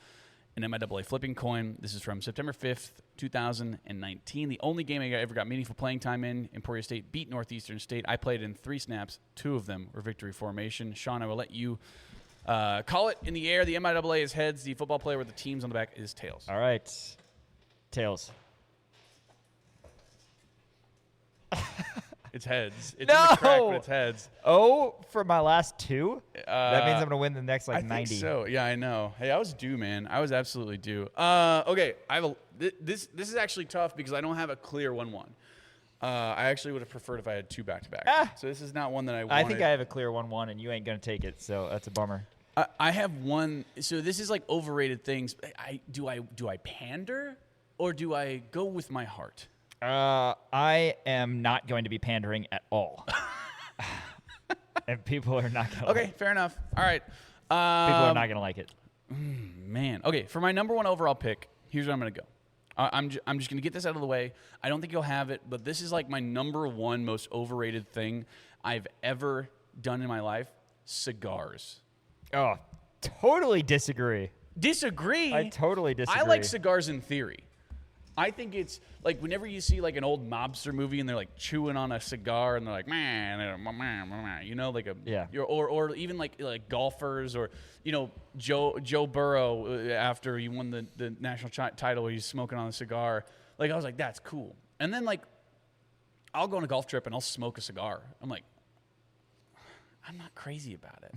an MIAA flipping coin. This is from September 5th, 2019. The only game I ever got meaningful playing time in. Emporia State beat Northeastern State. I played in 3 snaps. 2 of them were victory formation. Sean, I will let you call it in the air. The MIAA is heads. The football player with the teams on the back is tails. All right. Tails. It's heads. It's No! in the crack, but it's heads. Oh, for my last 2? That means I'm going to win the next, like, I 90. think so. Yeah, I know. Hey, I was due, man. I was absolutely due. Okay, I have this is actually tough because I don't have a clear 1-1. I actually would have preferred if I had 2 back-to-back. So this is not one that I wanted. I think I have a clear 1-1, and you ain't going to take it, so that's a bummer. I have one. So this is like overrated things. Do I pander or do I go with my heart? I am not going to be pandering at all. And people are not going to Okay, fair enough. All right. People are not going to like it. Man. Okay, for my number 1 overall pick, here's where I'm going to go. I'm just going to get this out of the way. I don't think you'll have it, but this is like my number 1 most overrated thing I've ever done in my life. Cigars. Oh, totally disagree. Disagree? I totally disagree. I like cigars in theory. I think it's like whenever you see like an old mobster movie and they're like chewing on a cigar and they're like, man, you know, like a yeah, or even like golfers or Joe Burrow after he won the national title where he's smoking on a cigar. Like I was like, that's cool. And then like I'll go on a golf trip and I'll smoke a cigar. I'm like, I'm not crazy about it.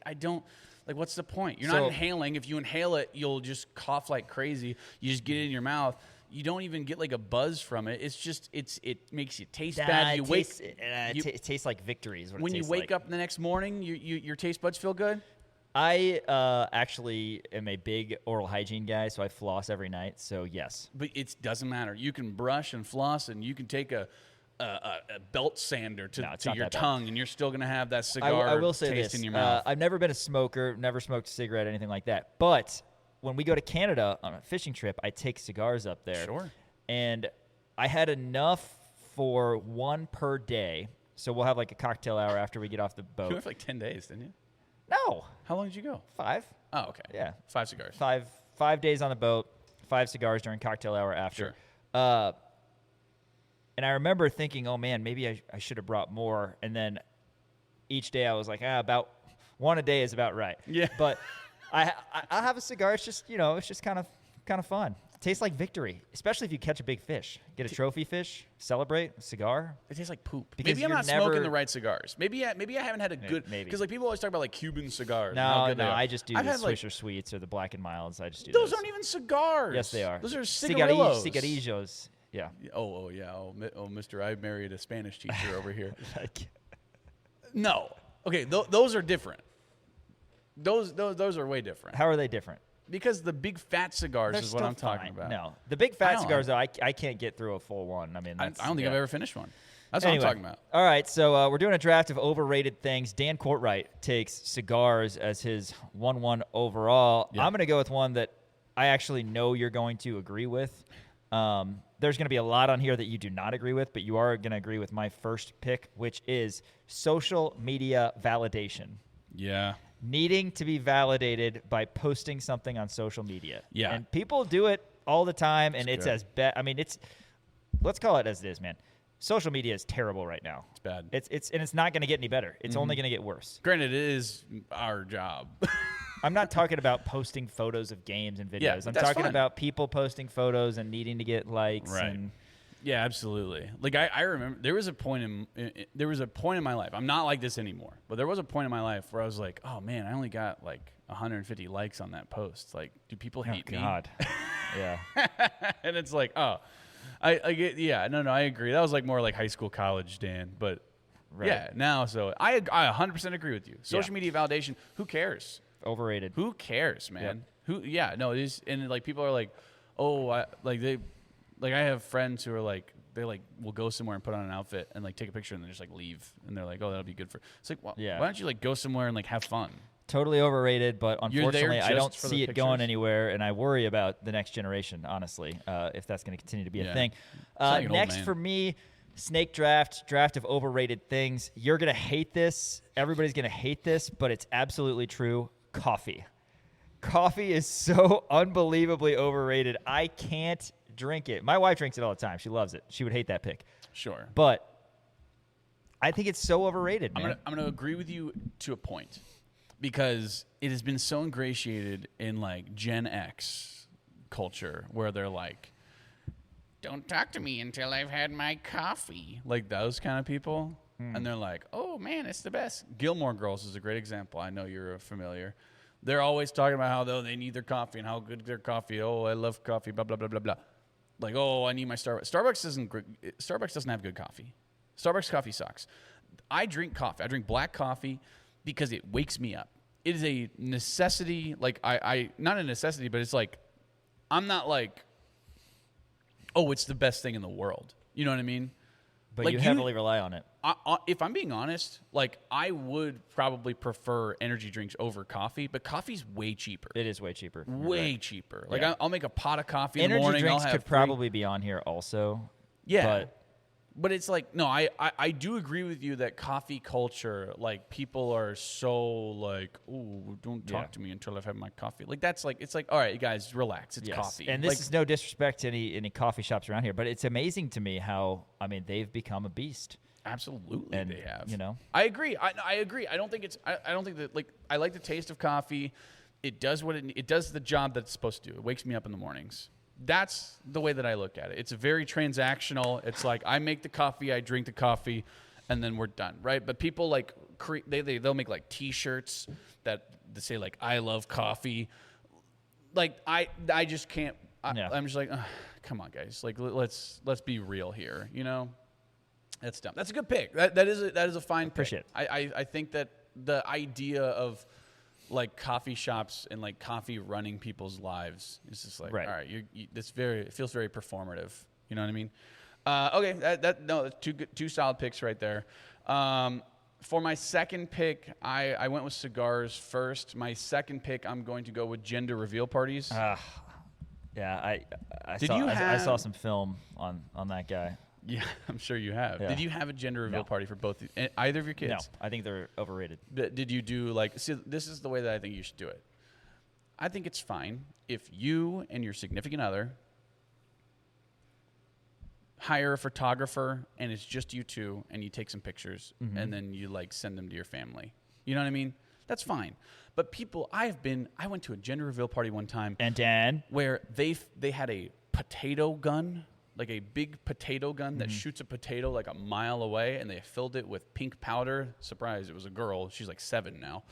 I don't. Like, what's the point? You're not inhaling. If you inhale it, you'll just cough like crazy. You just get it in your mouth. You don't even get like a buzz from it. It's just it makes you taste bad. It tastes like victory is what when it you tastes wake like. up the next morning, your taste buds feel good. I actually am a big oral hygiene guy, so I floss every night. So yes, but it doesn't matter. You can brush and floss, and you can take a belt sander to your tongue, and you're still going to have that cigar I will say taste this. in your mouth. I've never been a smoker, never smoked a cigarette, anything like that. But when we go to Canada on a fishing trip, I take cigars up there. Sure. And I had enough for 1 per day. So we'll have like a cocktail hour after we get off the boat. You went for like 10 days, didn't you? No. How long did you go? 5. Oh, okay. Yeah. 5 cigars. 5 days on the boat, 5 cigars during cocktail hour after. Sure. And I remember thinking, oh, man, maybe I should have brought more. And then each day I was like, about 1 a day is about right. Yeah. But I have a cigar. It's just, it's just kind of fun. It tastes like victory, especially if you catch a big fish. Get a trophy fish, celebrate, a cigar. It tastes like poop. Because maybe I'm not smoking the right cigars. Maybe I haven't had a good – maybe. Because like people always talk about like Cuban cigars. No, I just do the Swisher Sweets or the Black and Milds. I just do those. Those aren't even cigars. Yes, they are. Those are cigarillos. Cigarillos. Yeah. Oh, yeah. Oh, mister, I married a Spanish teacher over here. No. Okay, those are different. Those are way different. How are they different? Because the big fat cigars They're is what I'm talking about. No. The big fat cigars, though, I can't get through a full one. I mean, I don't think I've ever finished one. That's Anyway, what I'm talking about. All right, so we're doing a draft of overrated things. Dan Courtwright takes cigars as his 1-1 overall. Yeah. I'm going to go with one that I actually know you're going to agree with. There's going to be a lot on here that you do not agree with, but you are going to agree with my first pick, which is social media validation. Yeah. Needing to be validated by posting something on social media. Yeah. And people do it all the time, and it's as bad. I mean, let's call it as it is, man. Social media is terrible right now. It's bad. It's not going to get any better. It's only going to get worse. Granted, it is our job. I'm not talking about posting photos of games and videos. Yeah, I'm that's talking fun. about people posting photos and needing to get likes. Right. And Yeah, absolutely. Like I remember there was a point in my life. I'm not like this anymore, but there was a point in my life where I was like, "Oh man, I only got like 150 likes on that post. Like, do people hate me?" God. Yeah. And it's like, "Oh, I get I agree. That was like more like high school, college, Dan, but Right. yeah, now so I 100% agree with you. Social media validation, who cares? Overrated. Who cares, man? Yep. It is. And like people are like, "Oh, I have friends who are like, they like will go somewhere and put on an outfit and like take a picture and then just like leave and they're like, oh, that'll be good for. It's like, well, Yeah. why don't you like go somewhere and like have fun? Totally overrated, but You're there unfortunately, I just don't for the see it going pictures? anywhere, and I worry about the next generation, honestly, if that's going to continue to be a Yeah. thing. like an old Next man. for me, snake draft of overrated things. You're going to hate this. Everybody's going to hate this, but it's absolutely true. Coffee. Coffee is so unbelievably overrated. I can't drink it. My wife drinks it all the time. She loves it. She would hate that pick. Sure. But I think it's so overrated, man. I'm gonna agree with you to a point because it has been so ingratiated in like Gen X culture where they're like, don't talk to me until I've had my coffee. Like those kind of people. And they're like, oh, man, it's the best. Gilmore Girls is a great example. I know you're familiar. They're always talking about how they need their coffee and how good their coffee. Oh, I love coffee, blah, blah, blah, blah, blah. Like, oh, I need my Starbucks. Starbucks doesn't have good coffee. Starbucks coffee sucks. I drink coffee. I drink black coffee because it wakes me up. It is a necessity. Like, I not a necessity, but it's like, I'm not like, oh, it's the best thing in the world. You know what I mean? But like you heavily rely on it. If I'm being honest, like I would probably prefer energy drinks over coffee, but coffee's way cheaper. It is way cheaper. Way cheaper. Like Yeah. I'll make a pot of coffee in the Energy morning. drinks I'll have could probably be on here also. Yeah. But it's like, no, I do agree with you that coffee culture, like people are so like, oh, don't talk to me until I've had my coffee. Like that's like, it's like, all right, you guys, relax. It's coffee. And this is no disrespect to any coffee shops around here, but it's amazing to me how, I mean, they've become a beast. Absolutely, And, they have. you know. I agree. I agree. I don't think it's. I don't think that. Like, I like the taste of coffee. It does what it does. The job that it's supposed to do. It wakes me up in the mornings. That's the way that I look at it. It's very transactional. It's like I make the coffee, I drink the coffee, and then we're done, right? But people like they'll make like T-shirts that say like I love coffee. Like I just can't. I'm just like, come on, guys. Like let's be real here. You know. That's dumb. That's a good pick. That is a fine pick. Appreciate it. I think that the idea of like coffee shops and like coffee running people's lives is just like, right. All right, it feels very performative. You know what I mean? Okay, that's two solid picks right there. For my second pick, I went with cigars first. My second pick, I'm going to go with gender reveal parties. Yeah, I I saw some film on that guy. Yeah, I'm sure you have. Yeah. Did you have a gender reveal No. party for either of your kids? No, I think they're overrated. Did you do like, see, this is the way that I think you should do it. I think it's fine if you and your significant other hire a photographer and it's just you two and you take some pictures and then you like send them to your family. You know what I mean? That's fine. But people, I went to a gender reveal party one time And Dan, where they had a potato gun, like a big potato gun that shoots a potato like a mile away, and they filled it with pink powder. Surprise, it was a girl. She's like 7 now.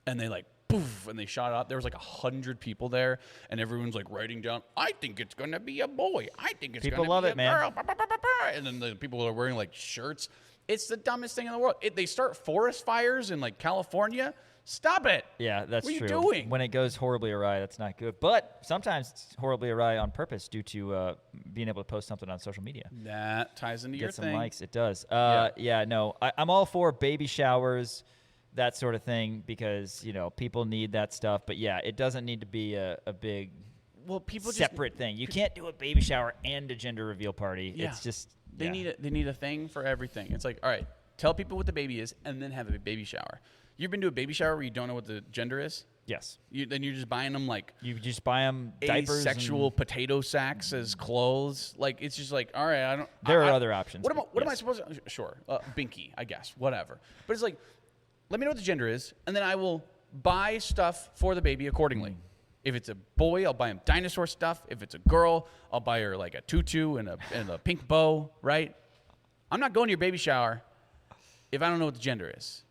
And they like, poof, and they shot it out. There was like 100 people there, and everyone's like writing down, I think it's going to be a boy. I think it's People going to love be it, a man. girl. Bah, bah, bah, bah, bah. And then the people are wearing like shirts. It's the dumbest thing in the world. They start forest fires in like California. Stop it. yeah, that's What are true. you doing? When it goes horribly awry, that's not good. But sometimes it's horribly awry on purpose due to being able to post something on social media. That ties into your Get some thing. likes. It does. Yeah. No, I'm all for baby showers, that sort of thing, because, you know, people need that stuff. But, yeah, it doesn't need to be a big Well, people separate thing. You can't do a baby shower and a gender reveal party. Yeah. It's just They need a thing for everything. It's like, all right, tell people what the baby is and then have a baby shower. You ever been to a baby shower where you don't know what the gender is? Yes. Then you're just buying them like You just buy them diapers. asexual potato sacks as clothes. Like it's just like, all right, I don't. There are other options. What am I Yes. supposed to? Sure, binky, I guess, whatever. But it's like, let me know what the gender is, and then I will buy stuff for the baby accordingly. If it's a boy, I'll buy him dinosaur stuff. If it's a girl, I'll buy her like a tutu and a pink bow. Right? I'm not going to your baby shower if I don't know what the gender is.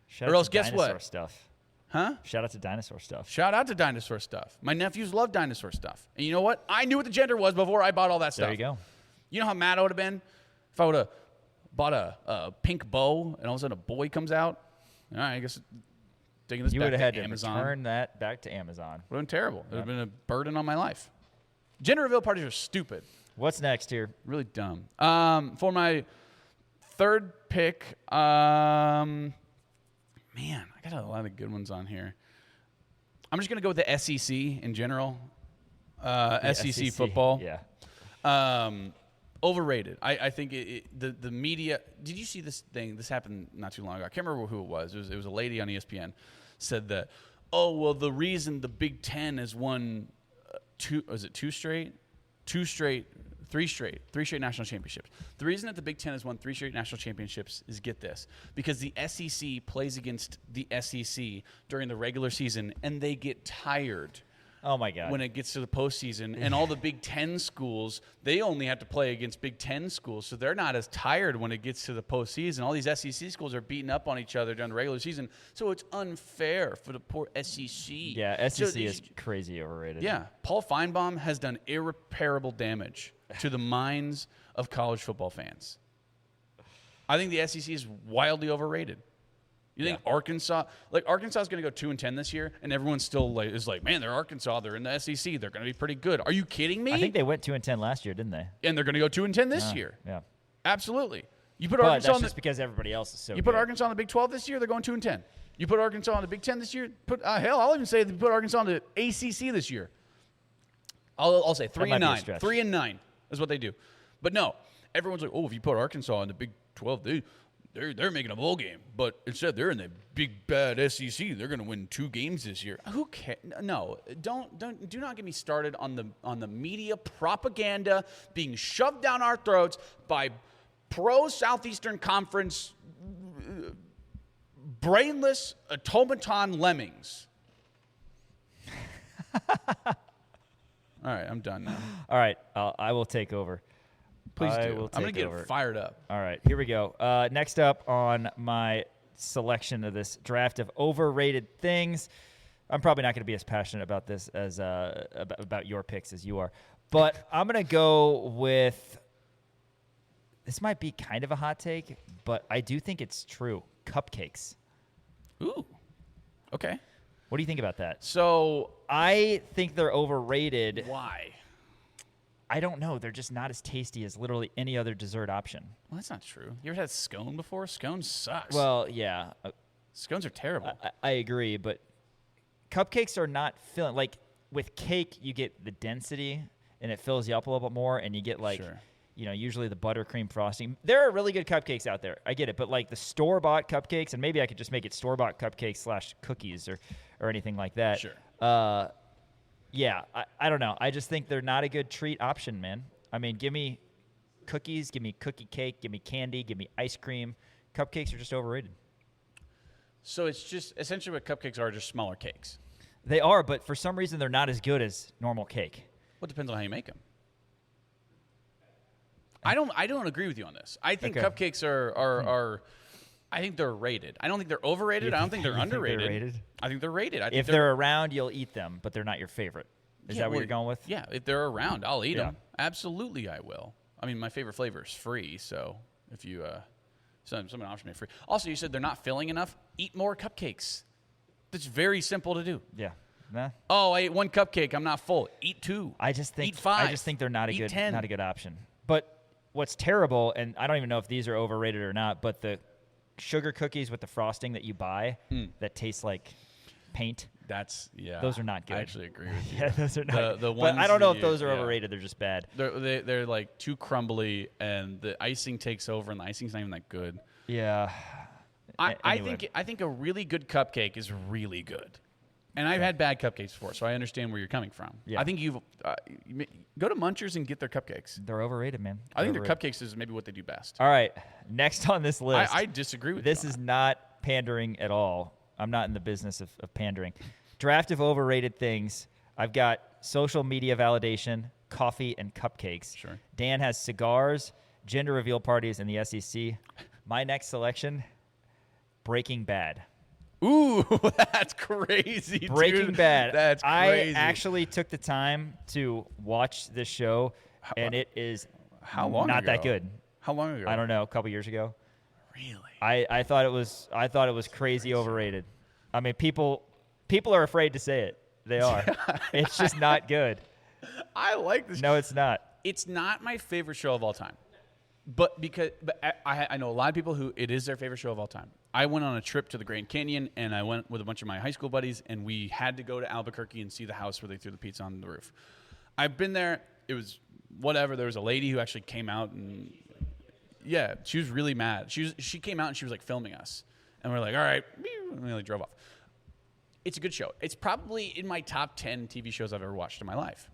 Shout Or out else to guess dinosaur what? Stuff. Huh? Shout out to dinosaur stuff. Shout out to dinosaur stuff. My nephews love dinosaur stuff. And you know what? I knew what the gender was before I bought all that stuff. There you go. You know how mad I would have been if I would have bought a pink bow and all of a sudden a boy comes out? All right, I guess taking this You back would have to had to Amazon. return that back to Amazon. Would have been terrible. It would have been a burden on my life. Gender reveal parties are stupid. What's next here? Really dumb. For my third pick, man, I got a lot of good ones on here. I'm just going to go with the SEC in general. SEC football. Yeah. Overrated. I think the media. Did you see this thing? This happened not too long ago. I can't remember who it was. It was a lady on ESPN said that. Oh well, the reason the Big Ten has won three straight national championships. The reason that the Big Ten has won 3 straight national championships is, get this, because the SEC plays against the SEC during the regular season and they get tired Oh my God. when it gets to the postseason. And all the Big Ten schools, they only have to play against Big Ten schools, so they're not as tired when it gets to the postseason. All these SEC schools are beating up on each other during the regular season, so it's unfair for the poor SEC. Yeah, So SEC is crazy overrated. Yeah, Paul Feinbaum has done irreparable damage to the minds of college football fans. I think the SEC is wildly overrated. You think Arkansas is going to go 2-10 this year, and everyone still is like, man, they're Arkansas, they're in the SEC, they're going to be pretty good. Are you kidding me? I think they went 2-10 last year, didn't they? And they're going to go 2-10 this year. Yeah. Absolutely. You put But Arkansas that's in the, just because everybody else is so you put good. Arkansas in the Big 12 this year, they're going 2-10. You put Arkansas in the Big 10 this year, hell, I'll even say if you put Arkansas in the ACC this year. I'll say 3-9. 3-9 is what they do. But no, everyone's like, oh, if you put Arkansas in the Big 12, they're making a bowl game. But instead, they're in the big bad SEC. They're going to win 2 games this year. Who cares? No, do not get me started on the media propaganda being shoved down our throats by pro Southeastern Conference brainless automaton lemmings. All right, I'm done now. All right, I will take over. Please I do. will I'm going take to over. get fired up. All right, here we go. Next up on my selection of this draft of overrated things. I'm probably not going to be as passionate about this as about your picks as you are, but I'm going to go with. This might be kind of a hot take, but I do think it's true. Cupcakes. Ooh. Okay. What do you think about that? So I think they're overrated. why? I don't know. They're just not as tasty as literally any other dessert option. Well, that's not true. You ever had scone before? Scone sucks. Well, yeah, scones are terrible. I agree, but cupcakes are not filling. Like with cake, you get the density, and it fills you up a little bit more, and you get like, Sure. Usually the buttercream frosting. There are really good cupcakes out there. I get it, but like the store-bought cupcakes, and maybe I could just make it store-bought cupcakes / cookies or anything like that. Sure. Yeah, I don't know. I just think they're not a good treat option, man. I mean, give me cookies, give me cookie cake, give me candy, give me ice cream. Cupcakes are just overrated. So it's just essentially what cupcakes are, just smaller cakes. They are, but for some reason they're not as good as normal cake. Well, it depends on how you make them. I don't agree with you on this. I think Okay. cupcakes are I think they're rated. I don't think they're overrated. I don't think they're You think they're underrated. rated? I think they're rated. I think If they're around, you'll eat them, but they're not your favorite. Is that what you're going with? Yeah, if they're around, I'll eat Yeah. them. Absolutely, I will. I mean, my favorite flavor is free, so if you someone option me free. Also, you said they're not filling enough. Eat more cupcakes. That's very simple to do. Yeah. Nah. Oh, I ate 1 cupcake. I'm not full. Eat 2. I just think eat 5. I just think they're not a Eat good 10. not a good option. But what's terrible, and I don't even know if these are overrated or not, but the sugar cookies with the frosting that you buy that taste like paint. Those are not good. I actually agree with you. Yeah, those are not. The but I ones don't know that if those are yeah. overrated. They're just bad. They're like too crumbly, and the icing takes over, and the icing's not even that good. Yeah. I Anyway. think a really good cupcake is really good, and I've had bad cupcakes before, so I understand where you're coming from. Yeah. I think you go to Munchers and get their cupcakes. They're overrated, man. I think their Overrated. cupcakes is maybe what they do best. All right. Next on this list. I disagree with This you on is that. not pandering at all. I'm not in the business of pandering. Draft of overrated things. I've got social media validation, coffee, and cupcakes. Sure. Dan has cigars, gender reveal parties, and the SEC. My next selection, Breaking Bad. Ooh, that's crazy, dude. Breaking Bad. That's crazy. I actually took the time to watch this show, and it is How long not ago? that good. How long ago? I don't know, a couple years ago. Really? I thought it was crazy overrated. I mean, people are afraid to say it. They are. It's just not good. I like this. No, it's not. It's not my favorite show of all time, but I know a lot of people who it is their favorite show of all time. I went on a trip to the Grand Canyon, and I went with a bunch of my high school buddies, and we had to go to Albuquerque and see the house where they threw the pizza on the roof. I've been there. It was whatever. There was a lady who actually came out, and yeah, she was really mad. She came out and she was like filming us, and we're like, all right, and we like drove off. It's a good show. It's probably in my top 10 TV shows I've ever watched in my life.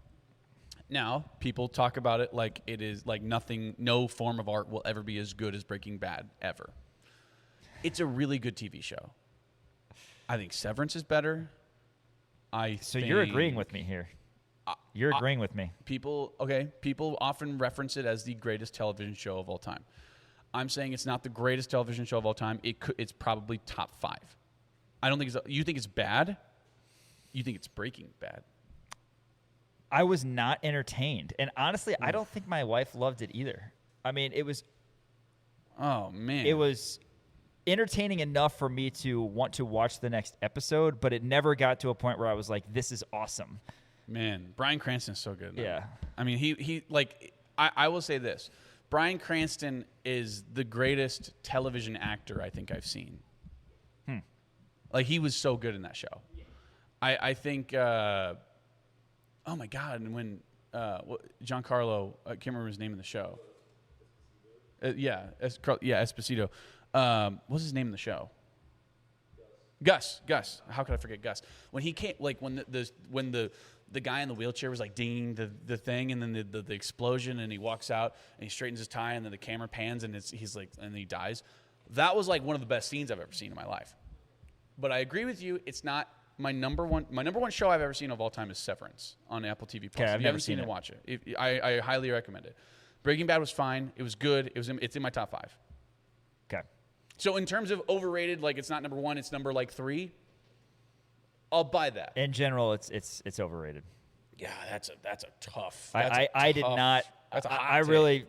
Now, people talk about it like it is like nothing, no form of art will ever be as good as Breaking Bad, ever. It's a really good TV show. I think Severance is better. So you're agreeing with me here. You're agreeing with me. People often reference it as the greatest television show of all time. I'm saying it's not the greatest television show of all time. It's probably top 5. I don't think you think it's bad. You think it's Breaking Bad. I was not entertained. And honestly, I don't think my wife loved it either. I mean, it was entertaining enough for me to want to watch the next episode, but it never got to a point where I was like, this is awesome. Man, Bryan Cranston is so good. Man. Yeah. I mean, he like, I will say this. Bryan Cranston is the greatest television actor I think I've seen. Like, he was so good in that show. I think, oh my God, and when Giancarlo, I can't remember his name in the show. Esposito. What's his name in the show? Gus. How could I forget Gus? When he came, like when the guy in the wheelchair was like dinging the thing, and then the explosion, and he walks out and he straightens his tie, and then the camera pans, and he's like, and he dies. That was like one of the best scenes I've ever seen in my life. But I agree with you. It's not my number one. My number one show I've ever seen of all time is Severance on Apple TV Plus. Okay, If you haven't seen it, watch it. I highly recommend it. Breaking Bad was fine. It was good. It's in my top 5. Okay. So in terms of overrated, like, it's not number 1, it's number like 3. I'll buy that. In general, it's overrated. Yeah, that's a tough. I did not. That's a I hot really.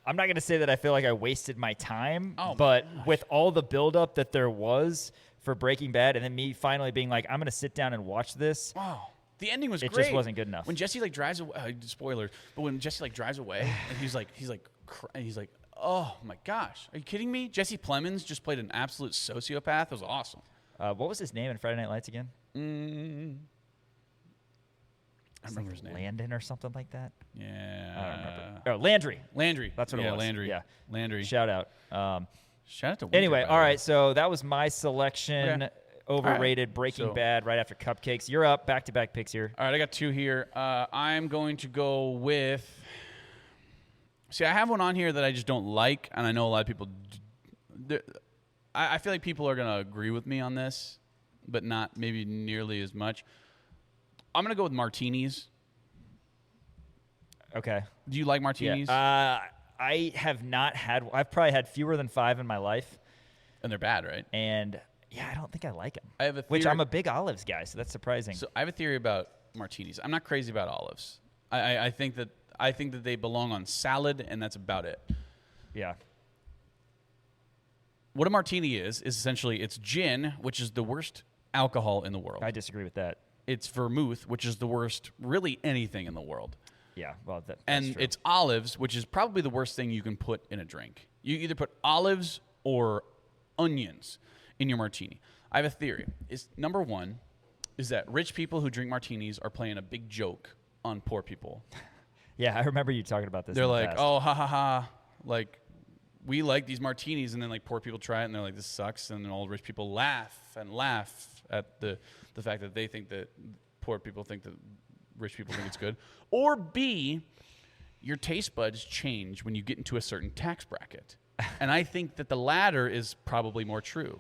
I'm not going to say that I feel like I wasted my time, Oh, but with all the buildup that there was for Breaking Bad, and then me finally being like, I'm going to sit down and watch this. Wow. The ending was It great. just wasn't good enough. When Jesse like drives away, spoiler, but when Jesse like drives away, and he's like, oh my gosh, are you kidding me? Jesse Plemons just played an absolute sociopath. It was awesome. What was his name in Friday Night Lights again? I remember his name. Landon or something like that? Yeah. I don't remember. Oh, Landry. Landry. That's what it was. Landry. Yeah. Landry. Shout out. Shout out to Winter, Anyway, by the all way. right, so that was my selection. Okay. Overrated, All right. Breaking So- Bad, right after Cupcakes. You're up. Back-to-back picks here. All right, I got 2 here. I'm going to go with. See, I have one on here that I just don't like, and I know a lot of people. I feel like people are going to agree with me on this, but not maybe nearly as much. I'm going to go with martinis. Okay. Do you like martinis? Yeah. I have not had. I've probably had fewer than 5 in my life, And they're bad, right? and yeah, I don't think I like them. I have a Which theory- I'm a big olives guy, so that's surprising. So I have a theory about martinis. I'm not crazy about olives. I think that they belong on salad, and that's about it. Yeah. What a martini is essentially it's gin, which is the worst alcohol in the world. I disagree with that. It's vermouth, which is the worst, really anything in the world. Yeah, well, that's And true. it's olives, which is probably the worst thing you can put in a drink. You either put olives or onions in your martini. I have a theory. Number 1 is that rich people who drink martinis are playing a big joke on poor people. Yeah, I remember you talking about this. They're in the like, past. oh, ha, ha, ha. Like, we like these martinis. And then, like, poor people try it, and they're like, this sucks. And then all rich people laugh at the fact that they think that poor people think that rich people think it's good. Or B, your taste buds change when you get into a certain tax bracket. And I think that the latter is probably more true.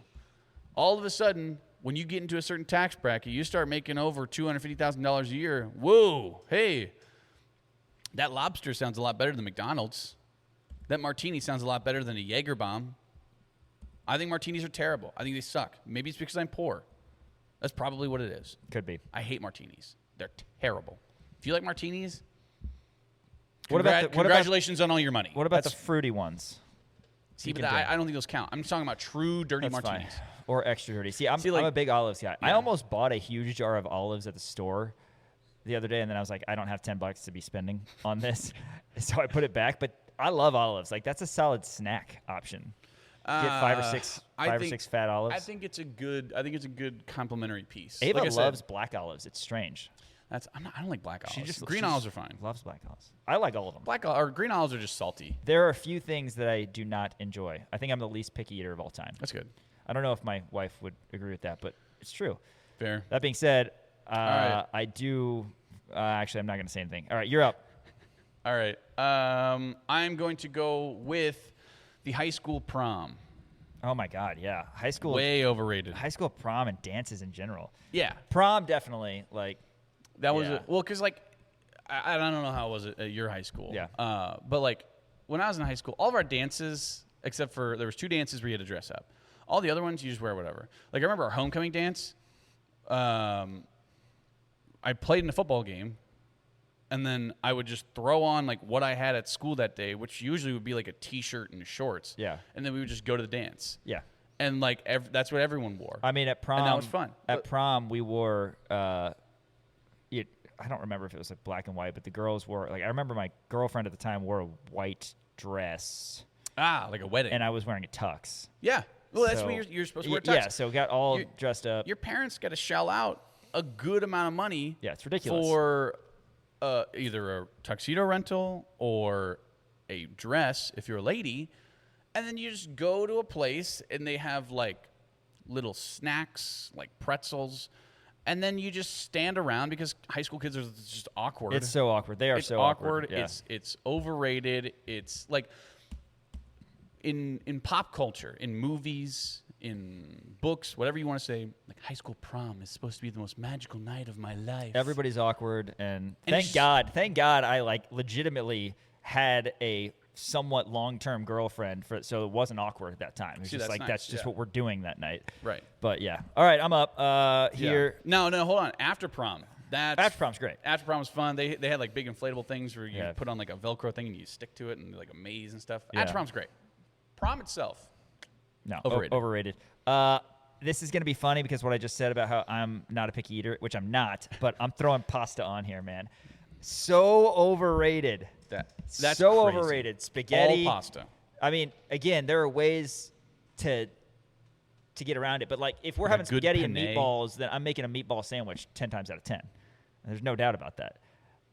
All of a sudden, when you get into a certain tax bracket, you start making over $250,000 a year. Whoa, hey, that lobster sounds a lot better than McDonald's. That martini sounds a lot better than a Jaeger bomb. I think martinis are terrible. I think they suck. Maybe it's because I'm poor. That's probably what it is. Could be. I hate martinis. They're terrible. If you like martinis, What about congratulations on all your money. What about That's- the fruity ones? See, but can do. I don't think those count. I'm talking about true dirty That's martinis. fine. Or extra dirty. See, I'm like- a big olives guy. I Yeah. almost bought a huge jar of olives at the store the other day, and then I was like, I don't have $10 to be spending on this, so I put it back. But I love olives. Like, that's a solid snack option. Get 5 or 6 fat olives. I think it's a good complimentary piece. Ava Like I said, loves black olives. It's strange. I don't like black olives. She Green olives are fine. Loves black olives. I like all of them. Green olives are just salty. There are a few things that I do not enjoy. I think I'm the least picky eater of all time. That's good. I don't know if my wife would agree with that, but it's true. Fair. That being said, right. I do. Actually, I'm not going to say anything. All right, you're up. All right. I'm going to go with the high school prom. Oh my God, yeah. High school, Way overrated. high school prom and dances in general. Yeah. Prom definitely like. That was Yeah. well, because like I don't know how it was at your high school. Yeah. But like when I was in high school, all of our dances, except for there was 2 dances where you had to dress up. All the other ones you just wear whatever. Like I remember our homecoming dance. I played in a football game, and then I would just throw on like what I had at school that day, which usually would be like a t-shirt and shorts. Yeah. And then we would just go to the dance. Yeah. And like that's what everyone wore. I mean, at prom, And that was fun. At prom, we wore. I don't remember if it was like black and white, but the girls wore like I remember my girlfriend at the time wore a white dress, Like a wedding. and I was wearing a tux. Yeah. Well, that's So- what you're supposed to wear. Tux. Yeah, so got all You're- dressed up. Your parents got to shell out a good amount of money. Yeah, it's ridiculous. For either a tuxedo rental or a dress if you're a lady, and then you just go to a place and they have like little snacks like pretzels, and then you just stand around because high school kids are just awkward. It's so awkward. They are It's so awkward. Yeah. It's overrated. It's like in pop culture, in movies, in books, whatever you want to say, like high school prom is supposed to be the most magical night of my life. Everybody's awkward, and it's thank God I like legitimately had a somewhat long-term girlfriend so it wasn't awkward at that time. It was See, just that's like nice, that's just yeah. what we're doing that night. Right. But yeah. All right, I'm up here. Yeah. No, hold on. After prom. After prom's great. After prom was fun. They had like big inflatable things where you Yeah. put on like a Velcro thing and you stick to it and like a maze and stuff. Yeah. After prom's great. Prom itself. No, Overrated. Overrated. This is going to be funny because what I just said about how I'm not a picky eater, which I'm not, but I'm throwing pasta on here, man. So overrated. That's so crazy. overrated. Spaghetti. All pasta. I mean, again, there are ways to get around it, but like if we're Like a having good spaghetti and penne. meatballs, then I'm making a meatball sandwich 10 times out of 10. There's no doubt about that.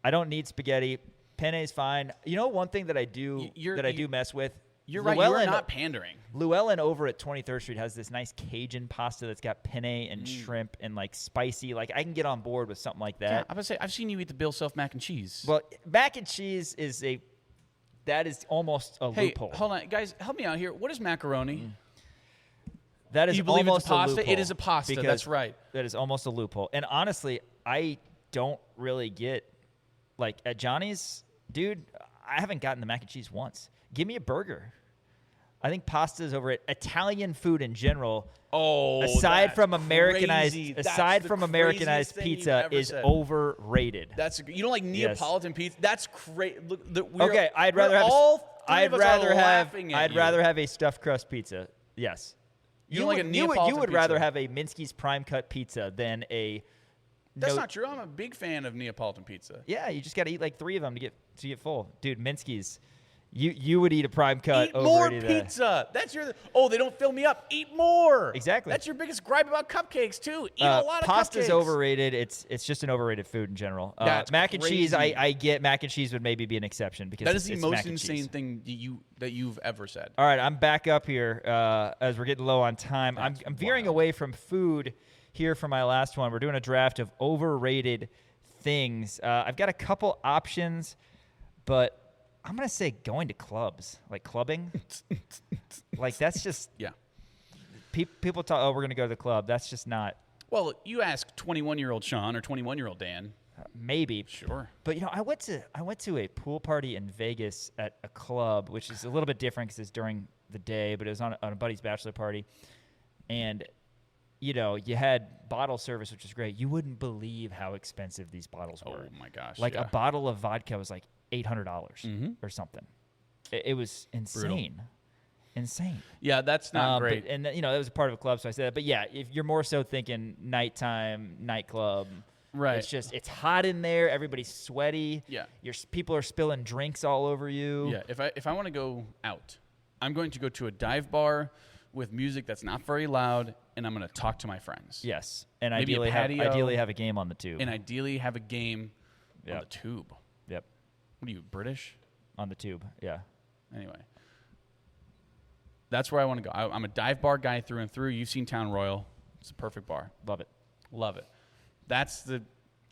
I don't need spaghetti. Penne's fine. You know, one thing that I do I do mess with. You're right. You're Llewellyn- not pandering. Llewellyn over at 23rd Street has this nice Cajun pasta that's got penne and shrimp and like spicy. Like I can get on board with something like Yeah, that. I'm gonna say I've seen you eat the Bill Self mac and cheese. Well, mac and cheese is almost a hey, loophole. hold on, guys, help me out here. What is macaroni? That is You believe it's almost a pasta? loophole It is a pasta, because that's right. That is almost a loophole. And honestly, I don't really get like at Johnny's, dude. I haven't gotten the mac and cheese once. Give me a burger. I think pasta is over it. Italian food in general, Oh, aside that's from Americanized, crazy. That's aside the from craziest Americanized thing you've pizza, ever is said. overrated. That's you don't like Neapolitan pizza. That's crazy. Look, Okay, I'd rather have a stuffed crust pizza. Yes. You don't like a you Neapolitan would rather pizza? have a Minsky's prime cut pizza than a. That's not true. I'm a big fan of Neapolitan pizza. Yeah, you just got to eat like 3 of them to get full, dude. Minsky's. You would eat a prime cut Eat over more any of pizza. That's your. Oh, they don't fill me up. Eat more. Exactly. That's your biggest gripe about cupcakes too. Eat a lot of pasta's cupcakes. overrated. It's just an overrated food in general. That's mac and cheese, crazy. I get mac and cheese would maybe be an exception because That is the it's most mac and insane cheese. thing that you've ever said. All right, I'm back up here as we're getting low on time. I'm veering wild. away from food here for my last one. We're doing a draft of overrated things. I've got a couple options, but I'm going to say going to clubs, like clubbing. Like that's just Yeah. people talk, oh, we're going to go to the club. That's just not Well, you ask 21-year-old Sean or 21-year-old Dan. maybe. Sure. But you know, I went to a pool party in Vegas at a club, which is a little bit different because it's during the day, but it was on a buddy's bachelor party, and you know, you had bottle service, which was great. You wouldn't believe how expensive these bottles were. Oh my gosh. Like yeah. a bottle of vodka was like $800 or something. It was insane. Insane. Yeah, that's not great. But, and you know, that was a part of a club, so I said that. But yeah, if you're more so thinking nighttime, nightclub, Right. it's hot in there. Everybody's sweaty. Yeah. People are spilling drinks all over you. Yeah, if I want to go out, I'm going to go to a dive bar with music that's not very loud, and I'm going to talk to my friends. Yes, and Maybe a ideally patio. have a game on the tube. And ideally have a game on Yep. the tube. Yep, What are you, British? on the tube. Yeah. Anyway. That's where I want to go. I'm a dive bar guy through and through. You've seen Town Royal. It's a perfect bar. Love it. Love it.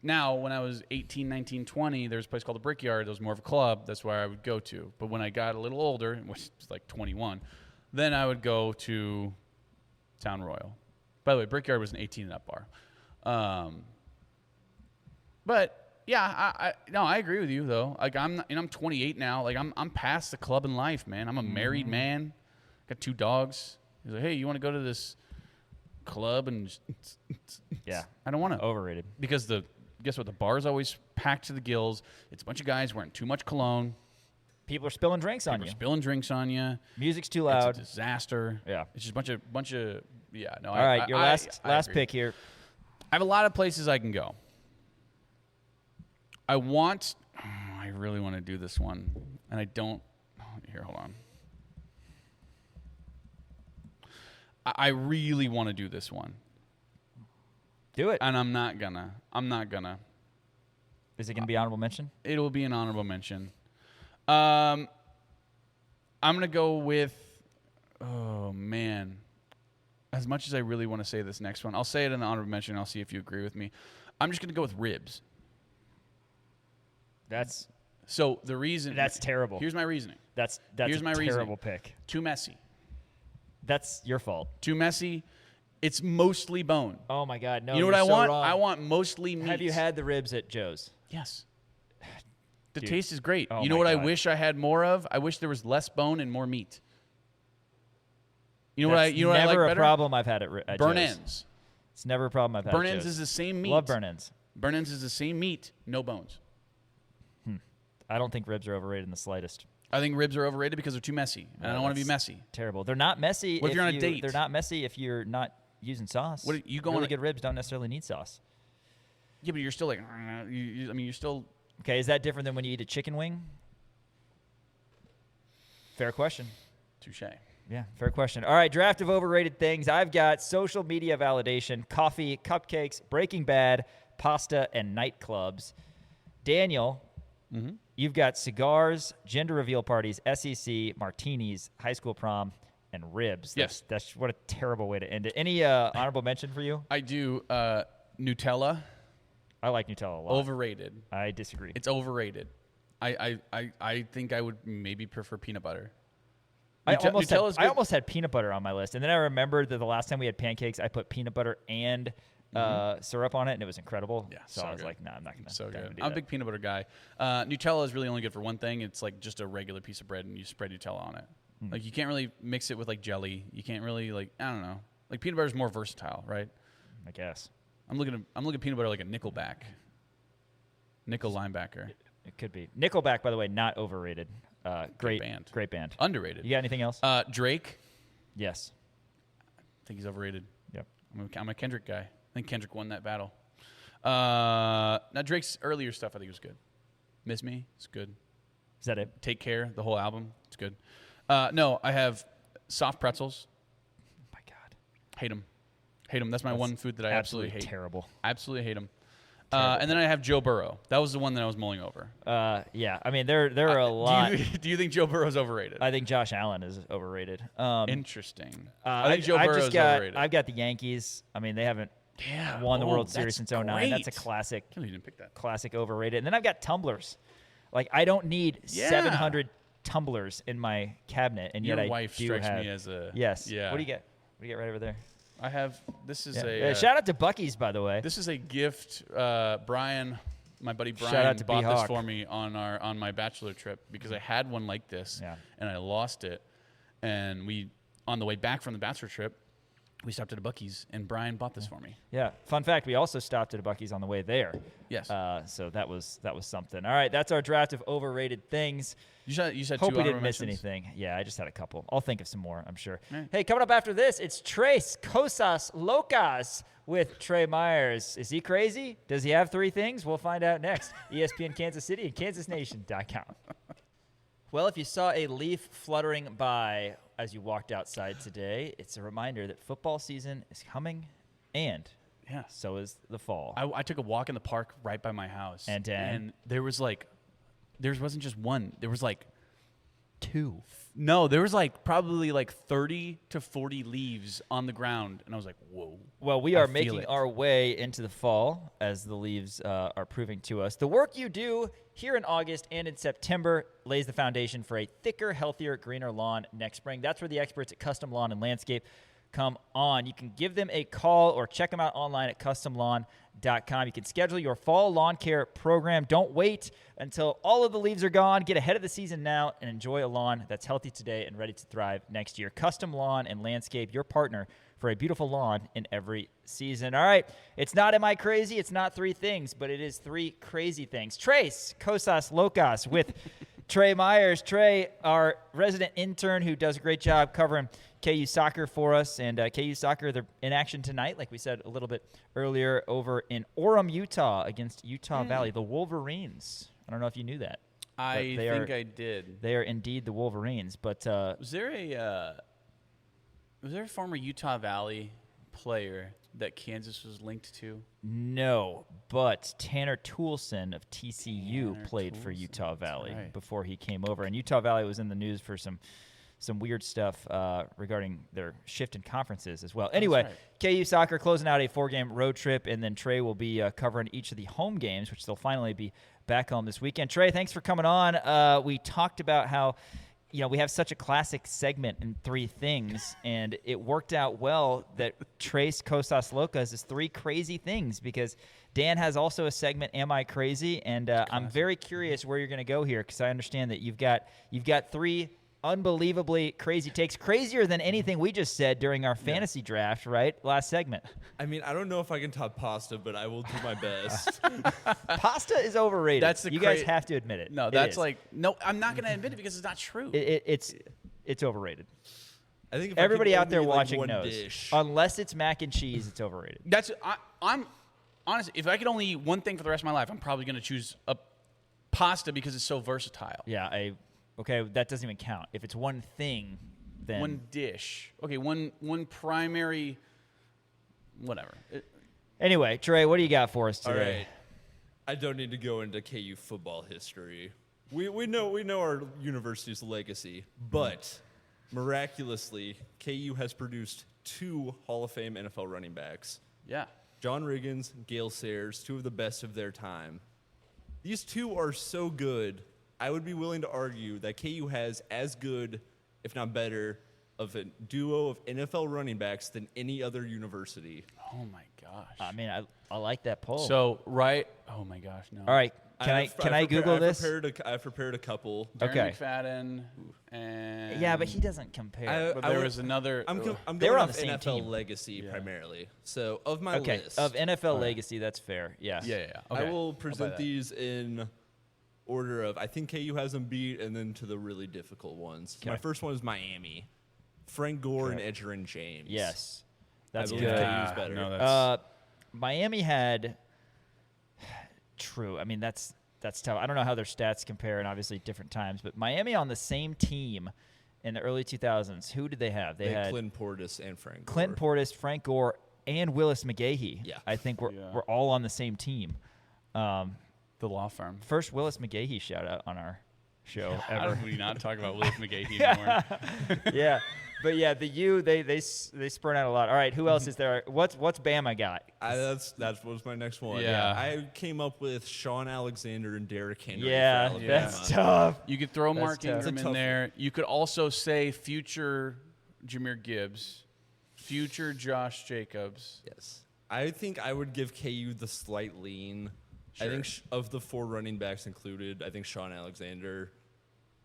Now, when I was 18, 19, 20, there was a place called the Brickyard. It was more of a club. That's where I would go to. But when I got a little older, which was like 21, Then I would go to Town Royal. By the way, Brickyard was an 18 and up bar. But yeah, I agree with you though. Like I'm 28 now. Like I'm past the club in life, man. I'm a married man. Got 2 dogs. He's like, hey, you want to go to this club and Yeah. I don't want to. Overrated. Because guess what? The bar's always packed to the gills. It's a bunch of guys wearing too much cologne. People are spilling drinks on People you. are spilling drinks on you. Music's too loud. It's a disaster. Yeah. It's just a bunch of yeah. No. All right, your last agree. pick here. I have a lot of places I can go. I really want to do this one, and I don't. Here, hold on. I really want to do this one, Do it. and I'm not gonna. Is it going to be honorable mention? It'll be an honorable mention. I'm gonna go with. Oh man. As much as I really want to say this next one, I'll say it in the honorable mention, and I'll see if you agree with me. I'm just gonna go with ribs. That's So the reason terrible. Here's my reasoning. That's Here's a my terrible reasoning. pick. Too messy. That's your fault. Too messy. It's mostly bone. Oh my God, no! You know what you're I so want? wrong. I want mostly meat. Have you had the ribs at Joe's? Yes. The Dude. taste is great. Oh you know my what I God. wish I had more of? I wish there was less bone and more meat. You know That's what I like never a better? problem I've had at Burn Joe's. ends. It's never a problem I've had. Burn at ends Joe's. is the same meat. Love burn ends. Burn ends is the same meat, no bones. I don't think ribs are overrated in the slightest. I think ribs are overrated because they're too messy, and I don't want to be That's messy. Terrible. They're not messy. What if you're on a date? They're not messy if you're not using sauce. What you go on really a- good ribs don't necessarily need sauce. Yeah, but you're still like, you're still. Okay, is that different than when you eat a chicken wing? Fair question. Touche. Yeah, fair question. All right, draft of overrated things. I've got social media validation, coffee, cupcakes, Breaking Bad, pasta, and nightclubs. Daniel, you've got cigars, gender reveal parties, SEC, martinis, high school prom, and ribs. Yes. That's what a terrible way to end it. Any honorable mention for you? I do. Nutella, I like Nutella a lot. overrated. I disagree. It's overrated. I think I would maybe prefer peanut butter. I Nutella's good. almost had peanut butter on my list, and then I remembered that the last time we had pancakes, I put peanut butter and syrup on it, and it was incredible. Yeah, so so I was good. like, I'm not gonna. So not good. gonna do I'm a that. big peanut butter guy. Nutella is really only good for one thing. It's like just a regular piece of bread, and you spread Nutella on it. Like you can't really mix it with like jelly. You can't really I don't know. Like peanut butter is more versatile, right? I guess I'm looking at peanut butter like a nickel linebacker. it could be. Nickelback, by the way, not overrated. Great band. Great band. Underrated. You got anything else? Drake. Yes. I think he's overrated. Yep. I'm a Kendrick guy. I think Kendrick won that battle. Now Drake's earlier stuff I think was good. Miss Me, it's good. Is that it? Take Care, the whole album, it's good. No, I have soft pretzels. Oh my God. Hate them. That's my one food that I absolutely hate. Terrible. Absolutely hate them. And then I have Joe Burrow. That was the one that I was mulling over. Yeah. I mean, there are a lot. Do you think Joe Burrow's overrated? I think Josh Allen is overrated. Interesting. I think Joe Burrow's overrated. I've got the Yankees. I mean, they haven't won the World Series since 09. That's a classic. I can't believe you didn't pick that. Classic overrated. And then I've got tumblers. Like, I don't need 700 tumblers in my cabinet, and Your yet I wife do strikes have. me as a Yes. Yeah. What do you get? What do you get right over there? I have. This is Yeah. Shout out to Buc-ee's, by the way. This is a gift. Brian, my buddy Brian, Shout out to bought this Jayhawk. for me on my bachelor trip because I had one like this and I lost it. And on the way back from the bachelor trip, we stopped at a Buc-ee's and Brian bought this for me. Yeah. Fun fact: we also stopped at a Buc-ee's on the way there. Yes. So that was something. All right, that's our draft of overrated things. You said Hope two we didn't honorable miss mentions? anything. Yeah, I just had a couple. I'll think of some more, I'm sure. Right. Hey, coming up after this, it's Tres Cosas Locas with Trey Myers. Is he crazy? Does he have 3 things? We'll find out next. ESPN Kansas City and KansasNation.com. Well, if you saw a leaf fluttering by as you walked outside today, it's a reminder that football season is coming, and so is the fall. I took a walk in the park right by my house. And there wasn't just one. There was like 2. No, there was probably 30 to 40 leaves on the ground, and I was like, whoa. Well, we I are feel making it. our way into the fall, as the leaves are proving to us. The work you do here in August and in September lays the foundation for a thicker, healthier, greener lawn next spring. That's where the experts at Custom Lawn and Landscape come on. You can give them a call or check them out online at customlawn.com. You can schedule your fall lawn care program. Don't wait until all of the leaves are gone. Get ahead of the season now and enjoy a lawn that's healthy today and ready to thrive next year. Custom Lawn and Landscape, your partner for a beautiful lawn in every season. All right, it's not Am I Crazy? It's not 3 things, but it is 3 crazy things. Tres Cosas Locas with Trey Myers. Trey, our resident intern who does a great job covering KU soccer for us. And KU soccer, they're in action tonight, like we said a little bit earlier, over in Orem, Utah against Utah Valley, the Wolverines. I don't know if you knew that. I think I did. They are indeed the Wolverines. But Was there a former Utah Valley player that Kansas was linked to? no, but Tanner Toulson of TCU Tanner played for Toulson, Utah Valley right. before he came over. And Utah Valley was in the news for some weird stuff regarding their shift in conferences as well. Anyway, right. KU soccer closing out a 4-game road trip, and then Trey will be covering each of the home games, which they'll finally be back home this weekend. Trey, thanks for coming on. We talked about how we have such a classic segment in 3 things, and it worked out well that Tres Cosas Locas is 3 crazy things, because Dan has also a segment, Am I Crazy? And I'm very curious where you're going to go here, because I understand that you've got 3 unbelievably crazy takes, crazier than anything we just said during our fantasy draft, right? Last segment. I mean, I don't know if I can top pasta, but I will do my best. Pasta is overrated. That's you guys have to admit it. No, It that's is. no, I'm not going to admit it because it's not true. It's overrated. I think if Everybody I out there only, watching one knows. dish, Unless it's mac and cheese, it's overrated. I'm honestly, if I could only eat one thing for the rest of my life, I'm probably going to choose a pasta because it's so versatile. Yeah, okay, that doesn't even count. If it's one thing, then One dish. Okay, one primary, whatever. Anyway, Trey, what do you got for us all today? right. I don't need to go into KU football history. We know our university's legacy, but miraculously, KU has produced 2 Hall of Fame NFL running backs. Yeah. John Riggins, Gale Sayers, 2 of the best of their time. These 2 are so good, I would be willing to argue that KU has as good, if not better, of a duo of NFL running backs than any other university. Oh my gosh. I mean, I like that poll. So right. Oh my gosh. No. all right, can I Google this? I've prepared a couple. Darren Okay. McFadden and Yeah, but he doesn't compare. But there was another. I'm They were going on off the same NFL team. legacy primarily. So of my Okay, list, of NFL legacy, that's fair. Yes. yeah. Okay. I will I'll buy present that. these in order of I think KU has them beat, and then to the really difficult ones. Okay. My first one is Miami. Frank Gore and Edgerrin James. Yes, that's I good. believe KU's better. No, that's, Miami had true. I mean, that's tough. I don't know how their stats compare, and obviously different times. But Miami on the same team in the early 2000s. Who did they have? They had Clinton Portis and Frank Gore. Clinton Portis, Frank Gore, and Willis McGahee. Yeah. I think we're all on the same team. the law firm. First Willis McGahee shout out on our show How ever. do we not talk about Willis McGahee anymore? Yeah. But yeah, the U they spurn out a lot. All right, who else is there? What's Bama got? That was my next one. Yeah. I came up with Sean Alexander and Derrick Henry. Yeah, for Alabama. that's tough. You could throw Mark tough. Ingram It's a in tough there. You could also say future Jahmyr Gibbs, future Josh Jacobs. Yes. I think I would give KU the slight lean. I think of the 4 running backs included, I think Sean Alexander,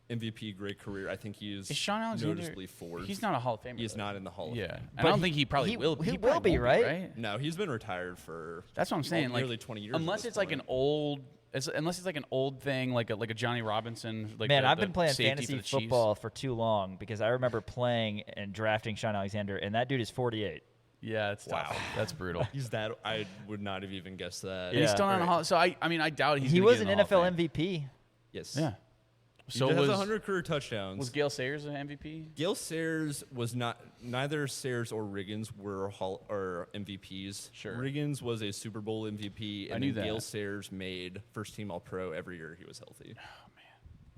MVP, great career. I think he is Is Sean Alexander noticeably fourth. He's not a Hall of Famer. He is though. not in the Hall of Yeah, Fame. and I don't think he probably he- will. he probably will be, won't right? No, he's been retired for That's what I'm saying. Like nearly 20 years. unless it's like an old, unless it's like an old thing, like a Johnny Robinson. Like Man, the- I've the been playing safety fantasy for the Chiefs. football for too long because I remember playing and drafting Sean Alexander, and that dude is 48. Yeah, it's tough. That's brutal. He's that. I would not have even guessed that. And he's Yeah. still not in the Hall. So I mean, I doubt he's. He gonna was get an in the Hall NFL of Fame. MVP. Yes. Yeah. He So has was 100 career touchdowns. was Gale Sayers an MVP? Gale Sayers was not. Neither Sayers or Riggins were MVPs. Sure. Riggins was a Super Bowl MVP, and I knew then that. Gale Sayers made first team All Pro every year he was healthy.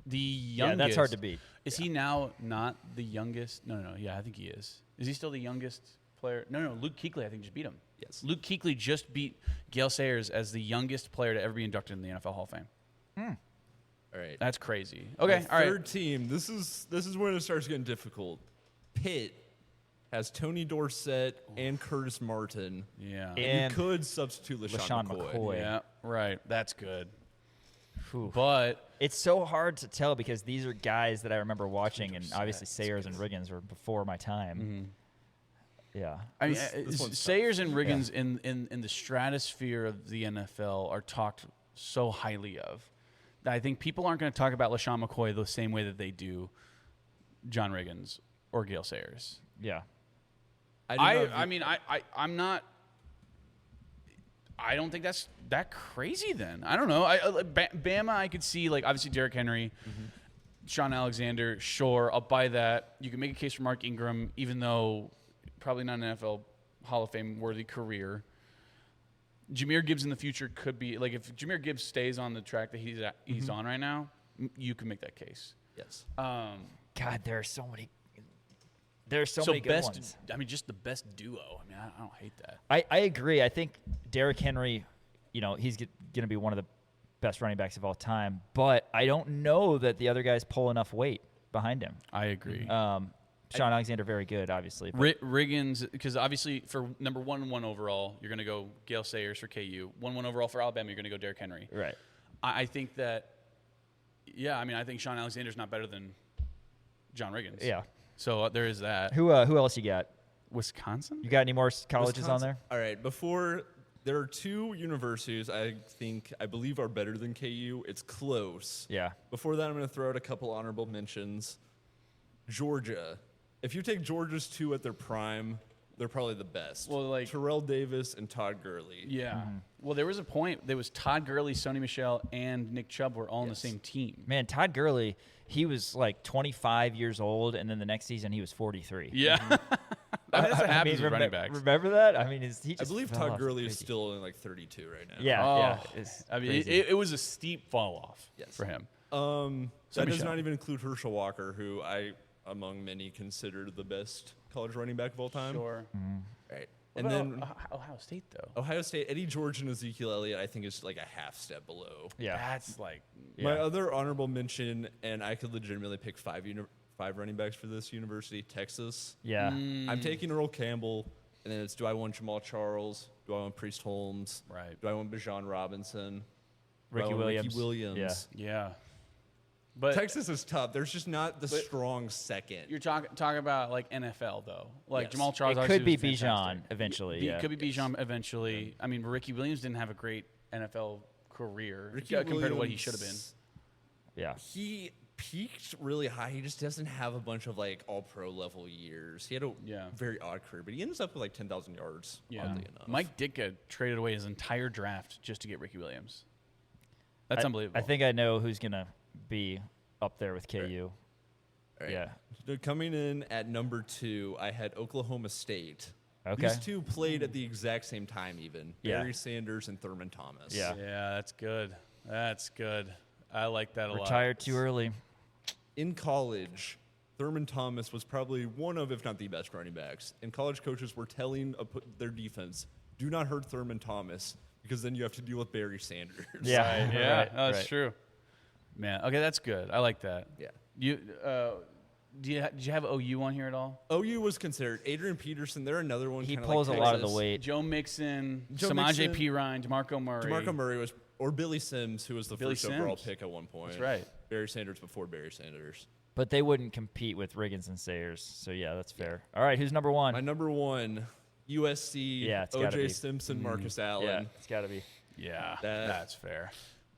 The Yeah, youngest. that's hard to beat. Is he now not the youngest? No. Yeah, I think he is. Is he still the youngest player? No. Luke Kuechly, I think, just beat him. Yes. Luke Kuechly just beat Gale Sayers as the youngest player to ever be inducted in the NFL Hall of Fame. All right. That's crazy. Okay, The all right. third team. This is when it starts getting difficult. Pitt has Tony Dorsett and Curtis Martin. Yeah. And you could substitute LaShawn McCoy. Yeah, right. That's good. Whew. But It's so hard to tell because these are guys that I remember watching, and obviously Sayers and Riggins were before my time. Yeah. I mean, This one's Sayers and Riggins in the stratosphere of the NFL are talked so highly of. I think people aren't going to talk about LaShawn McCoy the same way that they do John Riggins or Gale Sayers. Yeah. I'm not. I don't think that's that crazy. Then I don't know. Bama, I could see like obviously Derrick Henry, Sean Alexander. Sure, I'll buy that. You can make a case for Mark Ingram, even though probably not an NFL Hall of Fame worthy career. Jahmyr Gibbs in the future could be like if Jahmyr Gibbs stays on the track that he's on right now, you can make that case. Yes. God, there are so many. There's so many good ones. I mean, just the best duo. I mean, I don't hate that. I agree. I think Derrick Henry, he's going to be one of the best running backs of all time, but I don't know that the other guys pull enough weight behind him. I agree. Sean Alexander, very good, obviously. but- Riggins, because obviously for number 1 overall, you're going to go Gale Sayers for KU. 1 overall for Alabama, you're going to go Derrick Henry. Right. I think that, I think Sean Alexander's not better than John Riggins. Yeah. So there is that. Who else you got? Wisconsin? You got any more colleges on there? All right. There are 2 universities I believe are better than KU. It's close. Yeah. Before that, I'm going to throw out a couple honorable mentions. Georgia. If you take Georgia's 2 at their prime, they're probably the best. Well, like- Terrell Davis and Todd Gurley. Yeah. Well, there was a point. There was Todd Gurley, Sony Michel, and Nick Chubb were all on the same team. Man, Todd Gurley, he was like 25 years old, and then the next season he was 43. Yeah. That happens with running backs. Remember that? I mean, he I just believe fell Todd off. Gurley It's is crazy. still only like 32 right now. Yeah. Oh. It's I mean, crazy. it was a steep fall off Yes. for him. That does Michel. not even include Herschel Walker, who I, among many, consider the best college running back of all time. Sure. Right. What And about then Ohio State, though. Ohio State, Eddie George and Ezekiel Elliott, I think is like a half step below. Yeah. That's like, My other honorable mention, and I could legitimately pick 5 running backs for this university, Texas. Yeah. I'm taking Earl Campbell, and then it's do I want Jamal Charles? Do I want Priest Holmes? Right. Do I want Bijan Robinson? Do I Ricky want Williams. Ricky Williams. Yeah. yeah. But Texas is tough. There's just not the strong second. you're talking about like NFL, though. Like Yes. Jamal Charles It obviously could be was fantastic. Bijan eventually. Yeah. Could be Bijan eventually. I mean, Ricky Williams didn't have a great NFL career Ricky compared to what he Williams, should have been. Yeah. He peaked really high. He just doesn't have a bunch of like all pro level years. He had a very odd career, but he ends up with like 10,000 yards. Yeah. Oddly enough. Mike Ditka traded away his entire draft just to get Ricky Williams. That's unbelievable. I think I know who's going to be up there with KU. All right. Yeah. So coming in at number 2, I had Oklahoma State. Okay. These 2 played at the exact same time, even Yeah. Barry Sanders and Thurman Thomas. Yeah. Yeah, that's good. That's good. I like that a lot. Retired too early. In college, Thurman Thomas was probably one of, if not the best running backs. And college coaches were telling their defense, do not hurt Thurman Thomas because then you have to deal with Barry Sanders. Yeah. Right, yeah, Right, that's right. true. Man, okay, that's good. I like that. Yeah. You did you have OU on here at all? OU was considered. Adrian Peterson, they're another one. He kinda pulls like a lot of the Texas. weight. Joe Mixon, Joe Samaje Mixon, Perine, DeMarco Murray. DeMarco Murray was, or Billy Sims, who was the Billy first overall Sims. pick at one point. That's right. Barry Sanders before Barry Sanders. But they wouldn't compete with Riggins and Sayers. So, yeah, that's fair. All right, who's number 1? My number 1, USC, Yeah, it's gotta OJ be. Simpson, Marcus Allen. Yeah, it's got to be. Yeah, That- that's fair.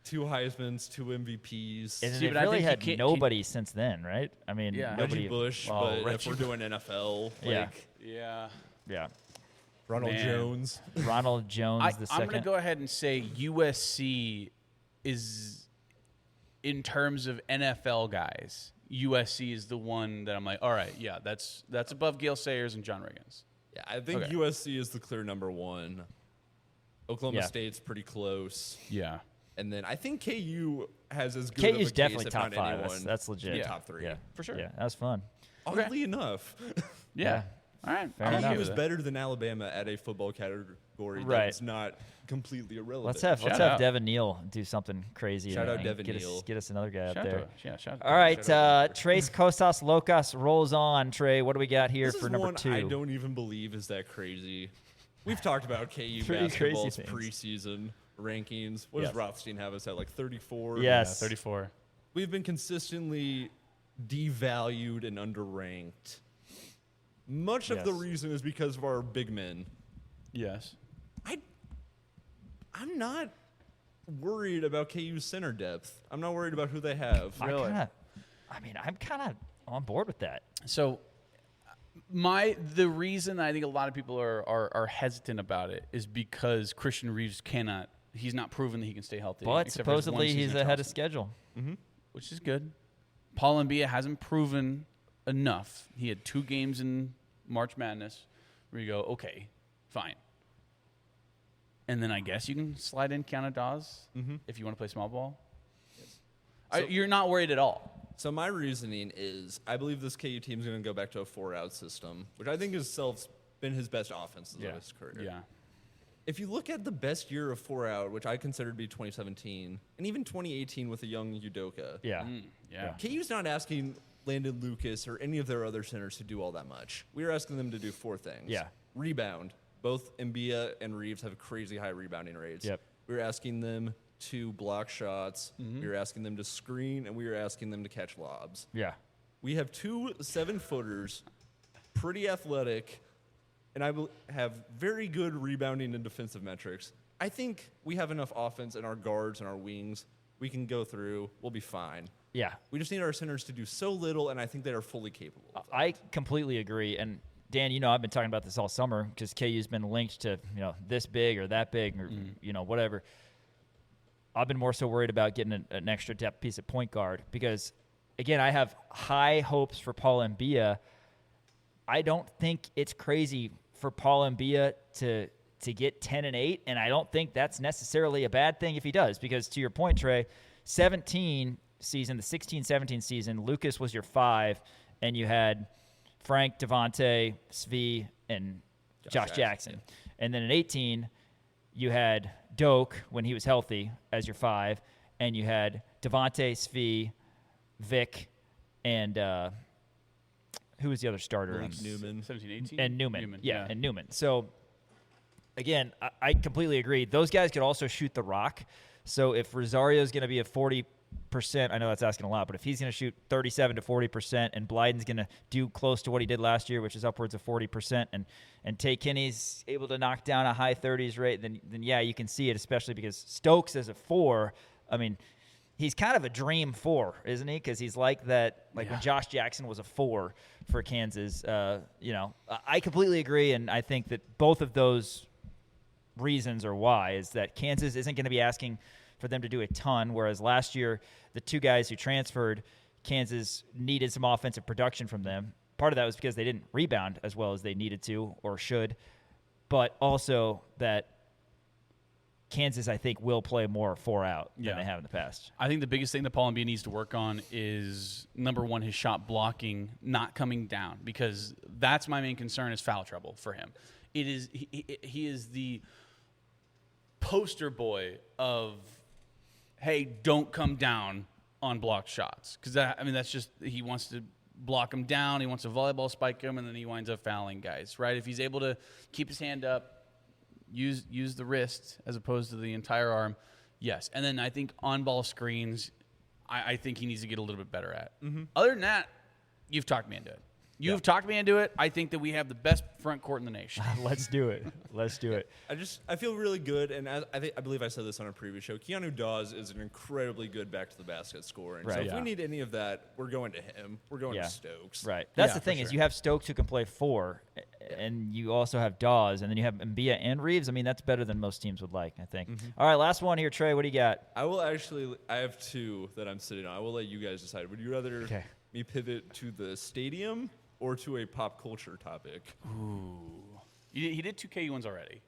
2 Heismans, 2 MVPs. And See, it but I really think you had can't- nobody since then, right? I mean, Yeah. nobody. Reggie Bush, Oh, but if Reggie we're doing NFL, Yeah. like Yeah. Yeah. Ronald Man. Jones. Ronald Jones the I'm second. going to go ahead and say USC is, in terms of NFL guys, USC is the one that I'm like, all right, yeah, that's above Gale Sayers and John Riggins. Yeah, I think Okay. USC is the clear number 1. Oklahoma Yeah. State's pretty close. Yeah. And then I think KU has as good KU's of a case, definitely if top not 5. anyone, That's legit. Yeah. top 3. Yeah, For sure. Yeah, that was fun. Oddly enough, Yeah. All right. Fair I'm enough. okay KU is with it. better than Alabama at a football category Right. that's not completely irrelevant. Let's have Shout out. Devin Neal do something crazy. Shout out and Devin get Neal. Get us another guy Shout up out there. to- yeah, shout out All to- right, Tres Cosas Locas rolls on. Trey, what do we got here This for is number one 2? I don't even believe is that crazy. We've talked about KU Pretty crazy basketball's things. preseason rankings. What Yes. does Rothstein have us at, like 34? Yes. 34. We've been consistently devalued and underranked. Much of the Yes. reason is because of our big men. Yes. I'm not worried about KU's center depth. I'm not worried about who they have. I'm kind of on board with that. So the reason I think a lot of people are hesitant about it is because Christian Reeves he's not proven that he can stay healthy. But except for his one supposedly season he's at ahead of Charleston, schedule. which is good. Paul Mbia hasn't proven enough. He had 2 games in March Madness where you go, okay, fine. And then I guess you can slide in Keanu Dawes if you want to play small ball. So- You're not worried at all. So my reasoning is I believe this KU team is going to go back to a 4-out system, which I think has been his best offense of his career. Yeah. If you look at the best year of 4-out, which I consider to be 2017, and even 2018 with a young Udoka, Yeah. Yeah. KU's not asking Landon Lucas or any of their other centers to do all that much. We're asking them to do 4 things. Yeah. Rebound. Both Mbia and Reeves have crazy high rebounding rates. Yep. We're asking them to block shots. We're asking them to screen, and we are asking them to catch lobs. Yeah. We have 2 7-footers, pretty athletic, and have very good rebounding and defensive metrics. I think we have enough offense in our guards and our wings. We can go through. We'll be fine. Yeah. We just need our centers to do so little, and I think they are fully capable of that. I completely agree. And Dan, I've been talking about this all summer because KU's been linked to, this big or that big or, whatever. I've been more so worried about getting an extra depth piece at point guard because, again, I have high hopes for Paul Mbia. I don't think it's crazy for Paul Mbia to get 10-8, and I don't think that's necessarily a bad thing if he does because, to your point, Trey, 17 season, the 16-17 season, Lucas was your 5, and you had Frank, Devontae, Svi, and Josh Jackson. Yeah. And then in 18, you had Doak when he was healthy as your 5, and you had Devontae, Svi, Vic, and who was the other starter? Newman. 17, 18? And Newman. Yeah, and Newman. So, again, I completely agree. Those guys could also shoot the rock. So if Rosario's going to be a 40%, I know that's asking a lot, but if he's going to shoot 37 to 40% and Blyden's going to do close to what he did last year, which is upwards of 40%, and Tay Kinney's able to knock down a high 30s rate, then yeah, you can see it, especially because Stokes as a 4, I mean, he's kind of a dream 4, isn't he? Because he's like that, when Josh Jackson was a 4 for Kansas. I completely agree, and I think that both of those reasons are why is that Kansas isn't going to be asking for them to do a ton, whereas last year the 2 guys who transferred, Kansas needed some offensive production from them. Part of that was because they didn't rebound as well as they needed to or should, but also that Kansas, I think, will play more 4-out than they have in the past. I think the biggest thing that Paul Embiid needs to work on is, number one, his shot blocking not coming down, because that's my main concern is foul trouble for him. It is he is the poster boy of, hey, don't come down on blocked shots, because that's just, he wants to block him down, he wants to volleyball spike him, and then he winds up fouling guys, right? If he's able to keep his hand up, use the wrist as opposed to the entire arm, yes. And then I think on-ball screens, I think he needs to get a little bit better at. Other than that, you've talked me into it. You've talked me into it. I think that we have the best front court in the nation. Let's do it. Let's do it. I feel really good, and I believe I said this on a previous show. Keanu Dawes is an incredibly good back to the basket scorer, and so Right. if we need any of that, we're going to him. We're going to Stokes. Right. That's Yeah, the thing for is sure. you have Stokes who can play 4, and you also have Dawes, and then you have Mbia and Reeves. I mean, that's better than most teams would like, I think. All right, last one here, Trey. What do you got? I have 2 that I'm sitting on. I will let you guys decide. Would you rather Okay. me pivot to the stadium or to a pop culture topic? He did 2 KU ones already.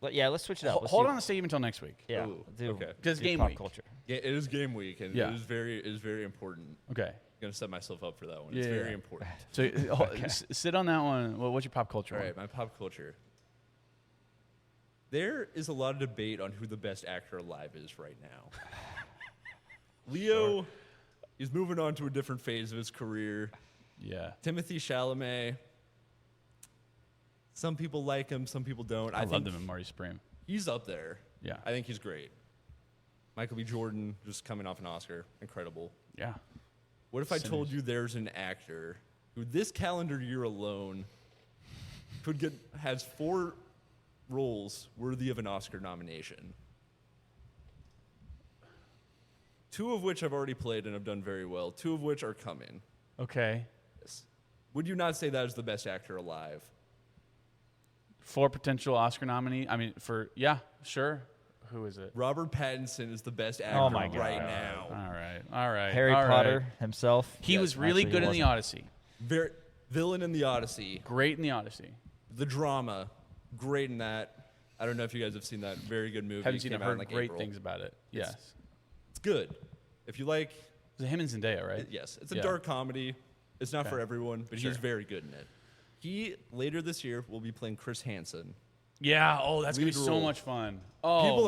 Let's switch it up. Let's Hold do- on to save until next week. Yeah, Ooh, do, okay. Because do game pop week. culture. Yeah, it is game week, and Yeah. it is very important. Okay. I'm gonna set myself up for that one. It's Yeah, very yeah. important. So sit on that one. Well, what's your pop culture? All one? right, my pop culture. There is a lot of debate on who the best actor alive is right now. Leo is moving on to a different phase of his career. Yeah. Timothy Chalamet. Some people like him, some people don't. I think loved him in Marty Supreme. he's up there. Yeah. I think he's great. Michael B. Jordan, just coming off an Oscar, incredible. Yeah. What if I told you there's an actor who this calendar year alone has 4 roles worthy of an Oscar nomination? 2 of which I've already played and have done very well. 2 of which are coming. Okay. Yes. Would you not say that is the best actor alive? 4 potential Oscar nominee. I mean, yeah, sure. Who is it? Robert Pattinson is the best actor Oh my God. right now. All right. Harry all right. Potter himself. He Yes, was really actually, good he in the wasn't. Odyssey. Villain in the Odyssey. Great in the Odyssey. The drama, great in that. I don't know if you guys have seen that. Very good movie. Haven't seen it. Came out in, Heard great April. things about it. Yes. It's good. If you like, Is it him and Zendaya, right? yes, it's a Yeah. dark comedy. It's not for Okay. everyone, but Sure. he's very good in it. He later this year will be playing Chris Hansen. Yeah. Oh, that's gonna be Lead so role. much fun. Oh, People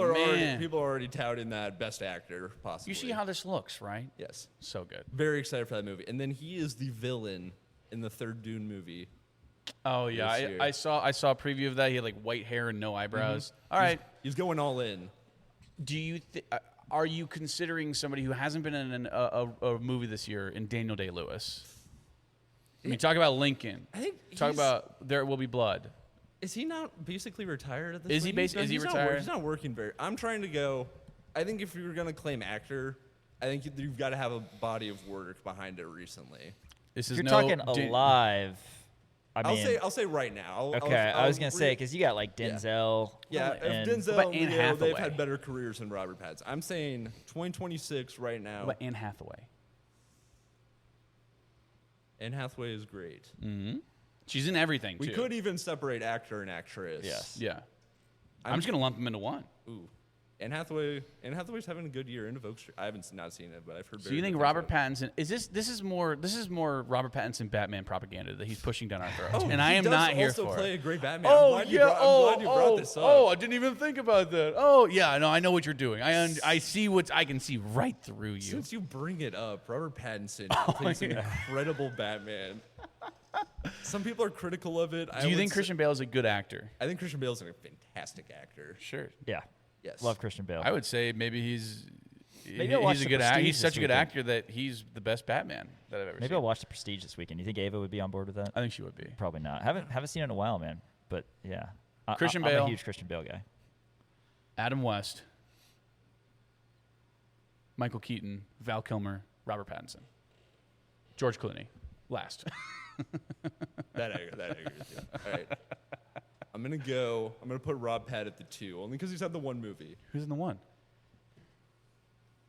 are already touting that best actor possibly. You see how this looks, right? Yes, So good. very excited for that movie. And then he is the villain in the third Dune movie. Oh yeah, This year. I saw a preview of that. He had like white hair and no eyebrows. All right. He's going all in. Do you are you considering somebody who hasn't been in a movie this year in Daniel Day-Lewis? I mean, talk about Lincoln. I think Talk about There Will Be Blood. Is he not basically retired at this Is he point? is he He's not retired? he's not working very. I'm trying to go. I think if you're going to claim actor, I think you've got to have a body of work behind it recently. This If is you're no talking alive, I mean, I'll say right now. okay. I was gonna say because you got like Denzel. Yeah, and if Denzel What about and Anne Leo, they've Hathaway? had better careers than Robert Pattinson. I'm saying 2026 right now. What about Anne Hathaway? Anne Hathaway is great. She's in everything We too. could even separate actor and actress. Yes. Yeah. I'm just gonna lump them into one. Ooh. Anne Hathaway's having a good year in Evoke Street. I haven't not seen it, but I've heard. So you think Robert Pattinson is this is more Robert Pattinson Batman propaganda that he's pushing down our throats, and I am not here for also play it. a great Batman. I'm glad you brought this up. Oh, I didn't even think about that. Oh, yeah, no, I know what you're doing. I see I can see right through you. Since you bring it up, Robert Pattinson plays an incredible Batman. Some people are critical of it. Do you think Christian Bale is a good actor? I think Christian Bale's a fantastic actor. Sure. Yeah. Yes. Love Christian Bale. I would say maybe he's I'll watch he's a The good actor. Prestige He's such this a good weekend. actor that he's the best Batman that I've ever Maybe seen. I'll watch The Prestige this weekend. You think Ava would be on board with that? I think she would be. Probably not. Haven't seen it in a while, man. But yeah, Christian I'm Bale. a huge Christian Bale guy. Adam West, Michael Keaton, Val Kilmer, Robert Pattinson, George Clooney, last. That I agree with you. All right. I'm gonna put Rob Pat at the 2, only because he's had the one movie. Who's in the one?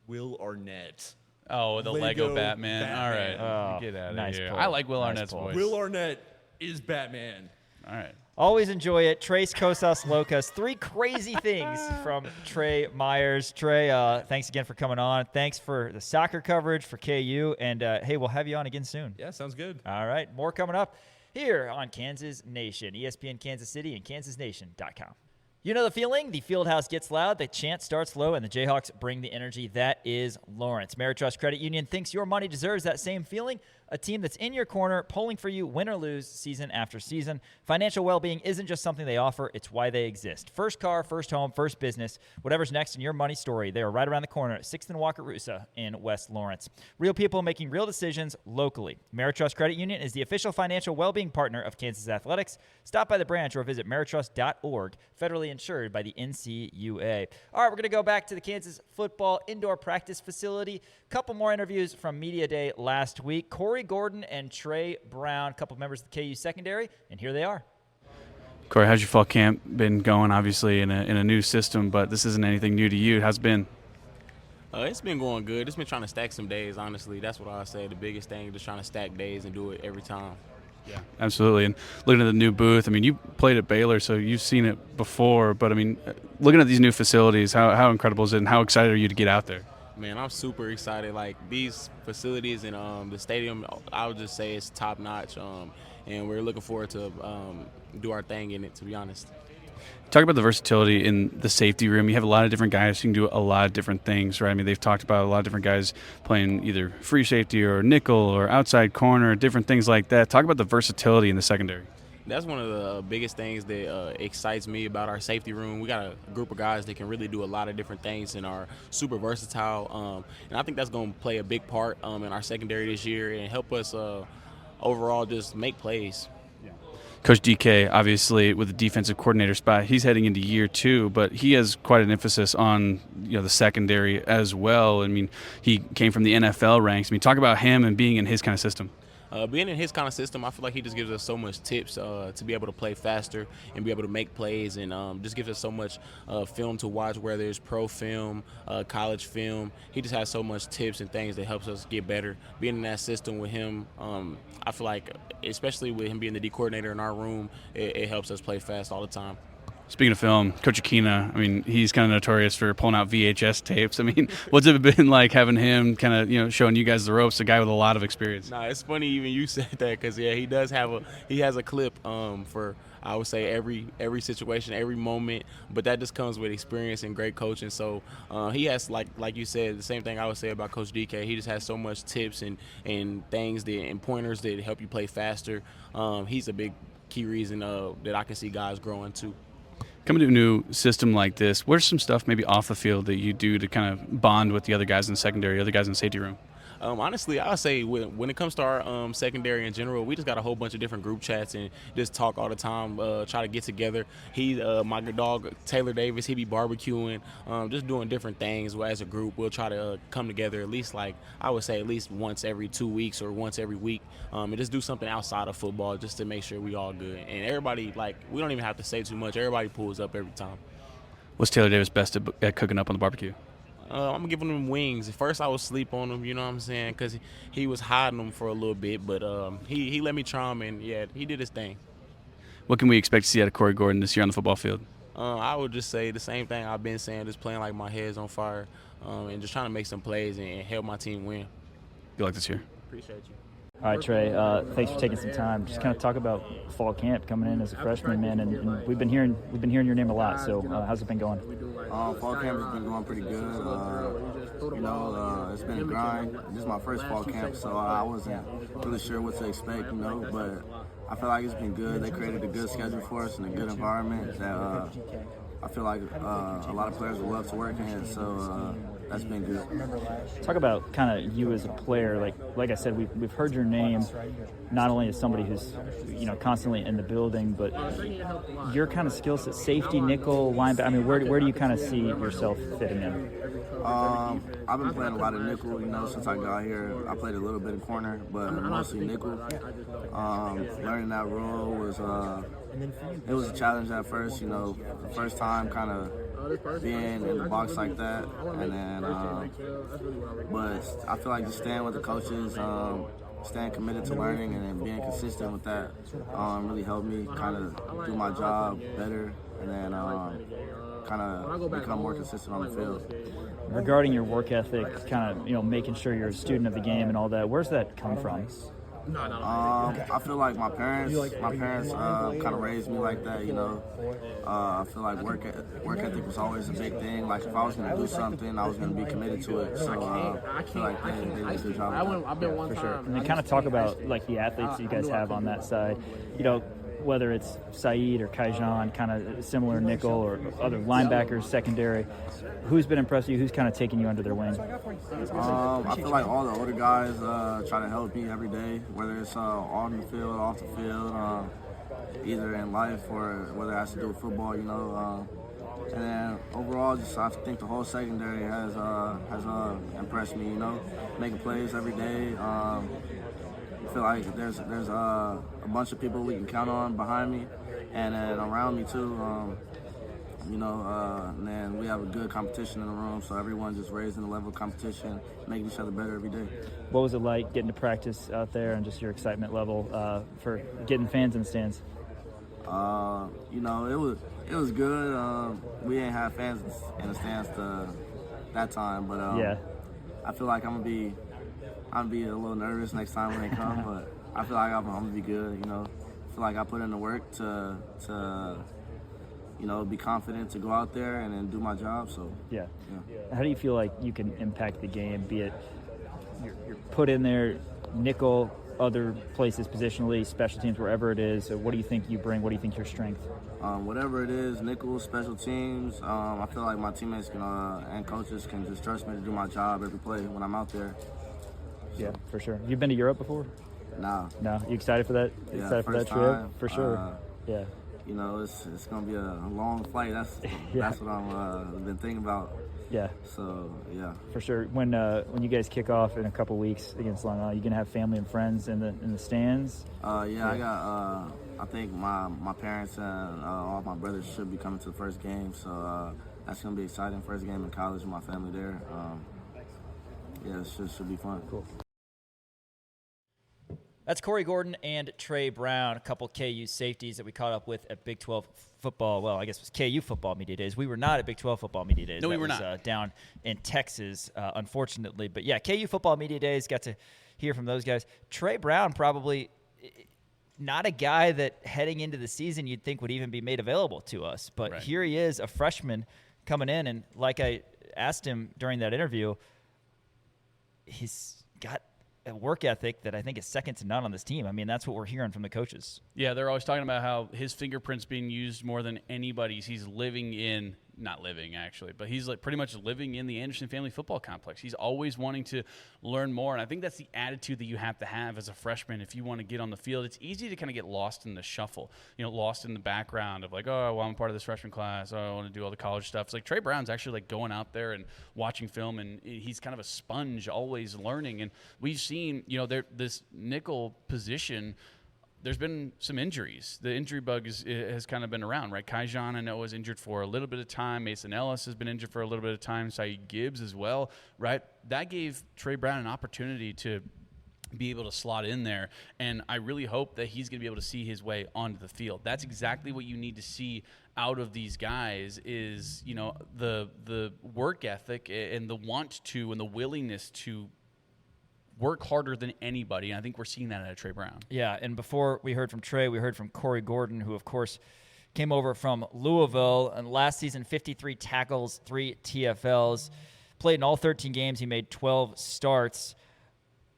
Will Arnett. Oh, the Lego Batman. All right, Oh, get out of nice here. pull. I like Will Nice Arnett's pull. voice. Will Arnett is Batman. All right. Always enjoy it. Tres Cosas Locas. 3 crazy things from Trey Myers. Trey, thanks again for coming on. Thanks for the soccer coverage for KU. And, hey, we'll have you on again soon. Yeah, sounds good. All right. More coming up here on Kansas Nation, ESPN Kansas City and KansasNation.com. You know the feeling. The field house gets loud, the chant starts low, and the Jayhawks bring the energy. That is Lawrence. Ameritrust Credit Union thinks your money deserves that same feeling. A team that's in your corner, pulling for you, win or lose, season after season. Financial well-being isn't just something they offer, it's why they exist. First car, first home, first business. Whatever's next in your money story, they are right around the corner at 6th and Wakarusa in West Lawrence. Real people making real decisions locally. Ameritrust Credit Union is the official financial well-being partner of Kansas Athletics. Stop by the branch or visit ameritrust.org, federally insured by the NCUA. All right, we're going to go back to the Kansas football indoor practice facility. Couple more interviews from Media Day last week. Corey Gordon and Trey Brown, a couple members of the KU secondary, and here they are. Corey, how's your fall camp been going? Obviously in a new system, but this isn't anything new to you. How's it been? It's been going good. It's been trying to stack some days, honestly. That's what I say. The biggest thing, just trying to stack days and do it every time. Yeah, absolutely. And looking at the new booth, I mean, you played at Baylor, so you've seen it before. But, I mean, looking at these new facilities, how incredible is it, and how excited are you to get out there? Man, I'm super excited. Like these facilities and the stadium, I would just say it's top notch. And we're looking forward to do our thing in it, to be honest. Talk about the versatility in the safety room. You have a lot of different guys who can do a lot of different things, right? I mean, they've talked about a lot of different guys playing either free safety or nickel or outside corner, different things like that. Talk about the versatility in the secondary. That's one of the biggest things that excites me about our safety room. We got a group of guys that can really do a lot of different things and are super versatile. And I think that's going to play a big part in our secondary this year and help us overall just make plays. Coach DK, obviously, with the defensive coordinator spot, he's heading into year 2, but he has quite an emphasis on the secondary as well. I mean, he came from the NFL ranks. I mean, talk about him and being in his kind of system. Being in his kind of system, I feel like he just gives us so much tips to be able to play faster and be able to make plays, and just gives us so much film to watch, whether it's pro film, college film. He just has so much tips and things that helps us get better. Being in that system with him, I feel like, especially with him being the D coordinator in our room, it helps us play fast all the time. Speaking of film, Coach Akina, I mean, he's kind of notorious for pulling out VHS tapes. I mean, what's it been like having him kind of, showing you guys the ropes, a guy with a lot of experience? Nah, it's funny even you said that because, yeah, he has a clip for, I would say, every situation, every moment, but that just comes with experience and great coaching. So he has, like you said, the same thing I would say about Coach DK. He just has so much tips and things and pointers that help you play faster. He's a big key reason that I can see guys growing too. Coming to a new system like this, what's some stuff maybe off the field that you do to kind of bond with the other guys in the secondary, other guys in the safety room? Honestly, I would say when it comes to our secondary in general, we just got a whole bunch of different group chats and just talk all the time, try to get together. My dog, Taylor Davis, he be barbecuing, just doing different things. As a group, we'll try to come together at least, I would say at least once every 2 weeks or once every week, and just do something outside of football just to make sure we all good. And everybody, we don't even have to say too much. Everybody pulls up every time. What's Taylor Davis best at cooking up on the barbecue? I'm giving him wings. At first, I would sleep on them, you know what I'm saying, because he was hiding them for a little bit. But he let me try them, and, yeah, he did his thing. What can we expect to see out of Corey Gordon this year on the football field? I would just say the same thing I've been saying, just playing like my head's on fire and just trying to make some plays and help my team win. Good luck this year. Appreciate you. All right, Trey, thanks for taking some time. Just kind of talk about fall camp coming in as a freshman, man, and we've been hearing your name a lot. So how's it been going? Fall camp has been going pretty good. It's been a grind. This is my first fall camp, so I wasn't really sure what to expect, but I feel like it's been good. They created a good schedule for us and a good environment that I feel like a lot of players would love to work in, so that's been good. Talk about kind of you as a player. Like I said, we've heard your name not only as somebody who's constantly in the building, but your kind of skill set, safety, nickel, linebacker. I mean, where do you kind of see yourself fitting in? I've been playing a lot of nickel, since I got here. I played a little bit of corner, but mostly nickel. Learning that role was it was a challenge at first. The first time kind of being in the box like that, and then but I feel like just staying with the coaches, staying committed to learning, and then being consistent with that really helped me kind of do my job better, and then kind of become more consistent on the field. Regarding your work ethic, kind of making sure you're a student of the game and all that, where's that come from? I feel like my parents kind of raised me like that, I feel like work ethic was always a big thing. Like if I was going to do something, I was going to be committed to it. So I feel like they did a good job of that. For sure. And then kind of talk about the athletes that you guys have on that side. Whether it's Saeed or Kaijan, kind of similar nickel, or other linebackers, secondary. Who's been impressed with you? Who's kind of taking you under their wing? I feel like all the older guys try to help me every day, whether it's on the field, off the field, either in life or whether it has to do with football, And then overall, I think the whole secondary has impressed me, making plays every day. I feel like there's a bunch of people we can count on behind me, and then around me too. And then we have a good competition in the room, so everyone's just raising the level of competition, making each other better every day. What was it like getting to practice out there and just your excitement level for getting fans in the stands? It was good. We ain't have fans in the stands that time, but I feel like I'm gonna be a little nervous next time when they come, but I feel like I'm gonna be good. I feel like I put in the work to be confident to go out there and then do my job. So yeah. How do you feel like you can impact the game? Be it you're put in there, nickel, other places positionally, special teams, wherever it is. So what do you think you bring? What do you think your strength? Whatever it is, nickel, special teams. I feel like my teammates and coaches can just trust me to do my job every play when I'm out there. So. Yeah, for sure. You've been to Europe before? No. No. You excited for that? Yeah, excited for that trip? time. For sure. Yeah. It's gonna be a long flight. That's what I'm been thinking about. Yeah. So yeah. For sure. When you guys kick off in a couple weeks against Long Island, you gonna have family and friends in the stands? Yeah. I got. I think my parents and all my brothers should be coming to the first game. So that's gonna be exciting. First game in college with my family there. It should be fun. Cool. That's Corey Gordon and Trey Brown, a couple KU safeties that we caught up with at Big 12 football. Well, I guess it was KU football media days. We were not at Big 12 football media days. No, we were not. Down in Texas, unfortunately. But, yeah, KU football media days, got to hear from those guys. Trey Brown probably not a guy that heading into the season you'd think would even be made available to us. But Here he is, a freshman coming in. And like I asked him during that interview, he's got a work ethic that I think is second to none on this team. I mean, that's what we're hearing from the coaches. Yeah, they're always talking about how his fingerprint's being used more than anybody's. He's not living actually, but he's like pretty much living in the Anderson family football complex. He's always wanting to learn more, and I think that's the attitude that you have to have as a freshman if you want to get on the field. It's easy to kind of get lost in the shuffle, lost in the background of like, oh, well, I'm part of this freshman class. Oh, I want to do all the college stuff. It's like Trey Brown's actually like going out there and watching film, and he's kind of a sponge, always learning. And we've seen, this nickel position, there's been some injuries. The injury bug has kind of been around, right? Kaijan, I know, was injured for a little bit of time. Mason Ellis has been injured for a little bit of time. Saeed Gibbs as well, right? That gave Trey Brown an opportunity to be able to slot in there, and I really hope that he's going to be able to see his way onto the field. That's exactly what you need to see out of these guys is, the work ethic and the want to and the willingness to work harder than anybody, and I think we're seeing that out of Trey Brown. Yeah, and before we heard from Trey, we heard from Corey Gordon, who, of course, came over from Louisville, and last season, 53 tackles, 3 TFLs, played in all 13 games. He made 12 starts.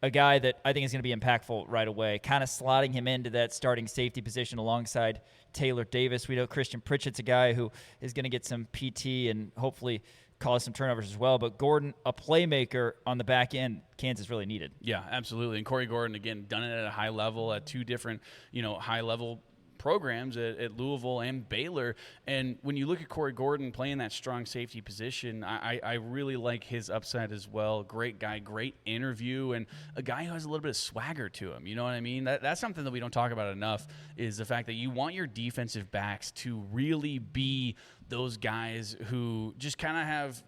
A guy that I think is going to be impactful right away, kind of slotting him into that starting safety position alongside Taylor Davis. We know Christian Pritchett's a guy who is going to get some PT and hopefully cause some turnovers as well. But Gordon, a playmaker on the back end, Kansas really needed. Yeah, absolutely. And Corey Gordon, again, done it at a high level at 2 different, high-level programs at Louisville and Baylor. And when you look at Corey Gordon playing that strong safety position, I really like his upside as well. Great guy, great interview, and a guy who has a little bit of swagger to him. You know what I mean? That's something that we don't talk about enough, is the fact that you want your defensive backs to really be those guys who just kind of have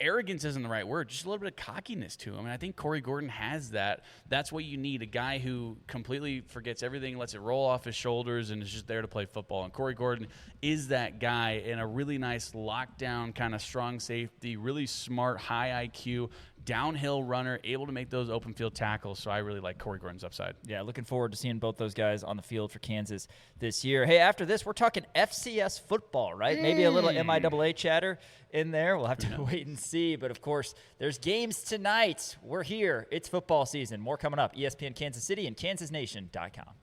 arrogance isn't the right word, just a little bit of cockiness to him. And I think Corey Gordon has that. That's what you need, a guy who completely forgets everything, lets it roll off his shoulders, and is just there to play football. And Corey Gordon is that guy, and a really nice lockdown kind of strong safety, really smart, high IQ, downhill runner, able to make those open field tackles. So I really like Corey Gordon's upside. Yeah, looking forward to seeing both those guys on the field for Kansas this year. Hey, after this, we're talking FCS football, right? Maybe a little MIAA chatter in there. We'll have to wait and see. But, of course, there's games tonight. We're here. It's football season. More coming up. ESPN Kansas City and KansasNation.com.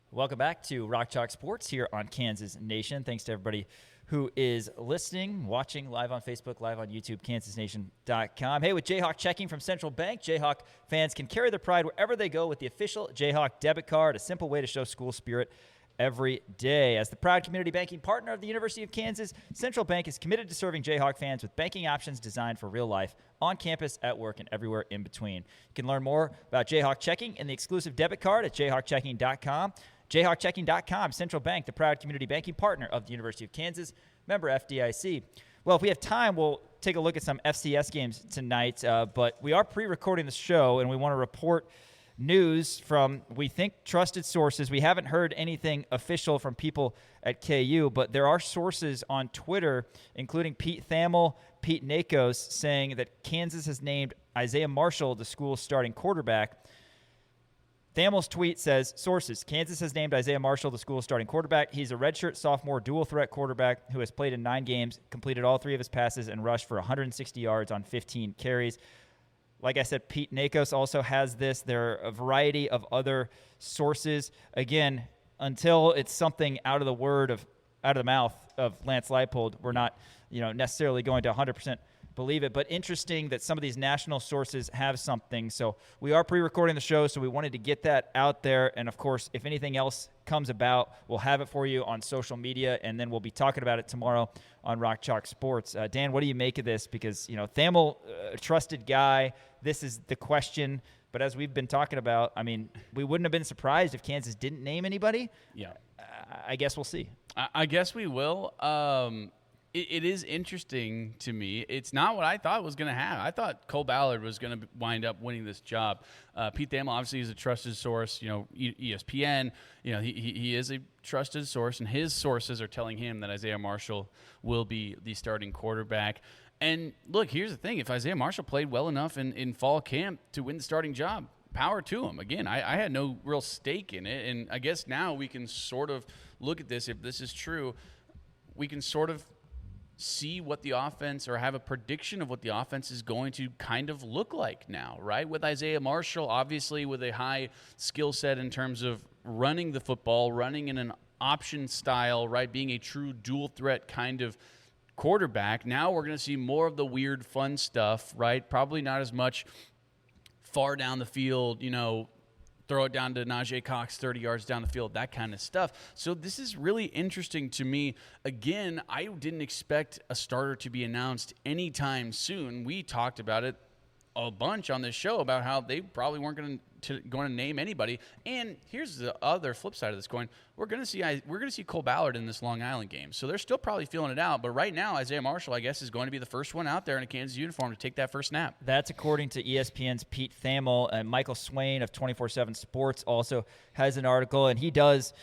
Welcome back to Rock Chalk Sports here on Kansas Nation. Thanks to everybody who is listening, watching live on Facebook, live on YouTube, KansasNation.com. Hey, with Jayhawk checking from Central Bank, Jayhawk fans can carry their pride wherever they go with the official Jayhawk debit card, a simple way to show school spirit every day. As the proud community banking partner of the University of Kansas, Central Bank is committed to serving Jayhawk fans with banking options designed for real life, on campus, at work, and everywhere in between. You can learn more about Jayhawk checking and the exclusive debit card at jayhawkchecking.com. JayhawkChecking.com, Central Bank, the proud community banking partner of the University of Kansas, member FDIC. Well, if we have time, we'll take a look at some FCS games tonight, but we are pre-recording the show, and we want to report news from, we think, trusted sources. We haven't heard anything official from people at KU, but there are sources on Twitter, including Pete Thamel, Pete Nakos, saying that Kansas has named Isaiah Marshall the school's starting quarterback. Thamel's tweet says, sources, Kansas has named Isaiah Marshall the school's starting quarterback. He's a redshirt sophomore dual-threat quarterback who has played in 9 games, completed all 3 of his passes, and rushed for 160 yards on 15 carries. Like I said, Pete Nakos also has this. There are a variety of other sources. Again, until it's something out of the mouth of Lance Leipold, we're not, necessarily going to 100% believe it. But interesting that some of these national sources have something. So we are pre-recording the show, so we wanted to get that out there. And of course, if anything else comes about, we'll have it for you on social media, and then we'll be talking about it tomorrow on Rock Chalk Sports. Dan, what do you make of this? Because, Thamel, a trusted guy, this is the question. But as we've been talking about, I mean, we wouldn't have been surprised if Kansas didn't name anybody. Yeah. I guess we'll see. I guess we will. It is interesting to me. It's not what I thought was going to happen. I thought Cole Ballard was going to wind up winning this job. Pete Thamel obviously is a trusted source. ESPN. He is a trusted source, and his sources are telling him that Isaiah Marshall will be the starting quarterback. And look, here's the thing: if Isaiah Marshall played well enough in fall camp to win the starting job, power to him. Again, I had no real stake in it, and I guess now we can sort of look at this. If this is true, we can sort of see what the offense, or have a prediction of what the offense is going to kind of look like now, right? With Isaiah Marshall, obviously with a high skill set in terms of running the football, running in an option style, right? Being a true dual threat kind of quarterback. Now we're going to see more of the weird fun stuff, right? Probably not as much far down the field, throw it down to Najee Cox 30 yards down the field, that kind of stuff. So this is really interesting to me. Again, I didn't expect a starter to be announced anytime soon. We talked about it a bunch on this show about how they probably weren't going to name anybody. And here's the other flip side of this coin: we're going to see Cole Ballard in this Long Island game, so they're still probably feeling it out. But right now, Isaiah Marshall, I guess, is going to be the first one out there in a Kansas uniform to take that first snap. That's according to ESPN's Pete Thamel. And Michael Swain of 24/7 Sports also has an article, and he does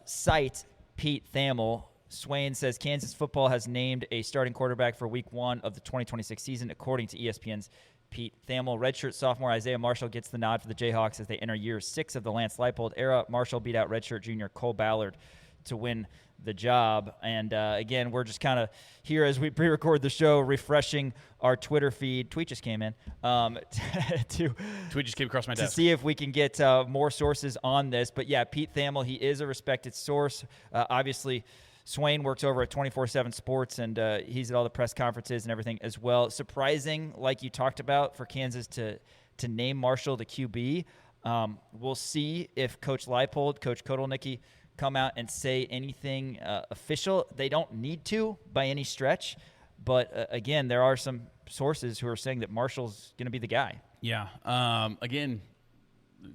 cite Pete Thamel. Swain says Kansas football has named a starting quarterback for Week 1 of the 2026 season, according to ESPN's Pete Thamel. Redshirt sophomore Isaiah Marshall gets the nod for the Jayhawks as they enter year 6 of the Lance Leipold era. Marshall beat out redshirt junior Cole Ballard to win the job. And again, we're just kind of here as we pre-record the show, refreshing our Twitter feed. Tweet just came in. Tweet just came across my desk. To see if we can get more sources on this. But yeah, Pete Thamel, he is a respected source. Obviously, Swain works over at 24/7 Sports, and he's at all the press conferences and everything as well. Surprising, like you talked about, for Kansas to name Marshall the QB. We'll see if Coach Leipold, Coach Kotelnicki come out and say anything official. They don't need to by any stretch. But, again, there are some sources who are saying that Marshall's going to be the guy. Yeah. Again,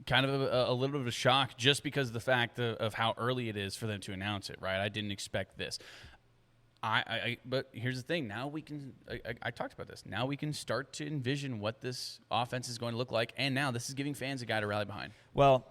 kind of a little bit of a shock just because of the fact of how early it is for them to announce it, right? I didn't expect this. But here's the thing. Now we can – I talked about this. Now we can start to envision what this offense is going to look like, and now this is giving fans a guy to rally behind. Well,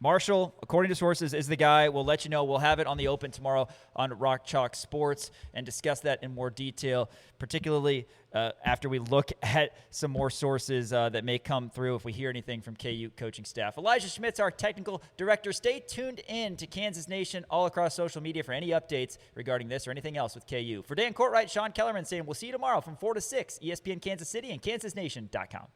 Marshall, according to sources, is the guy. We'll let you know. We'll have it on the Open tomorrow on Rock Chalk Sports and discuss that in more detail, particularly after we look at some more sources that may come through if we hear anything from KU coaching staff. Elijah Schmitz, our technical director. Stay tuned in to Kansas Nation all across social media for any updates regarding this or anything else with KU. For Dan Courtwright, Sean Kellerman saying we'll see you tomorrow from 4 to 6, ESPN Kansas City and KansasNation.com.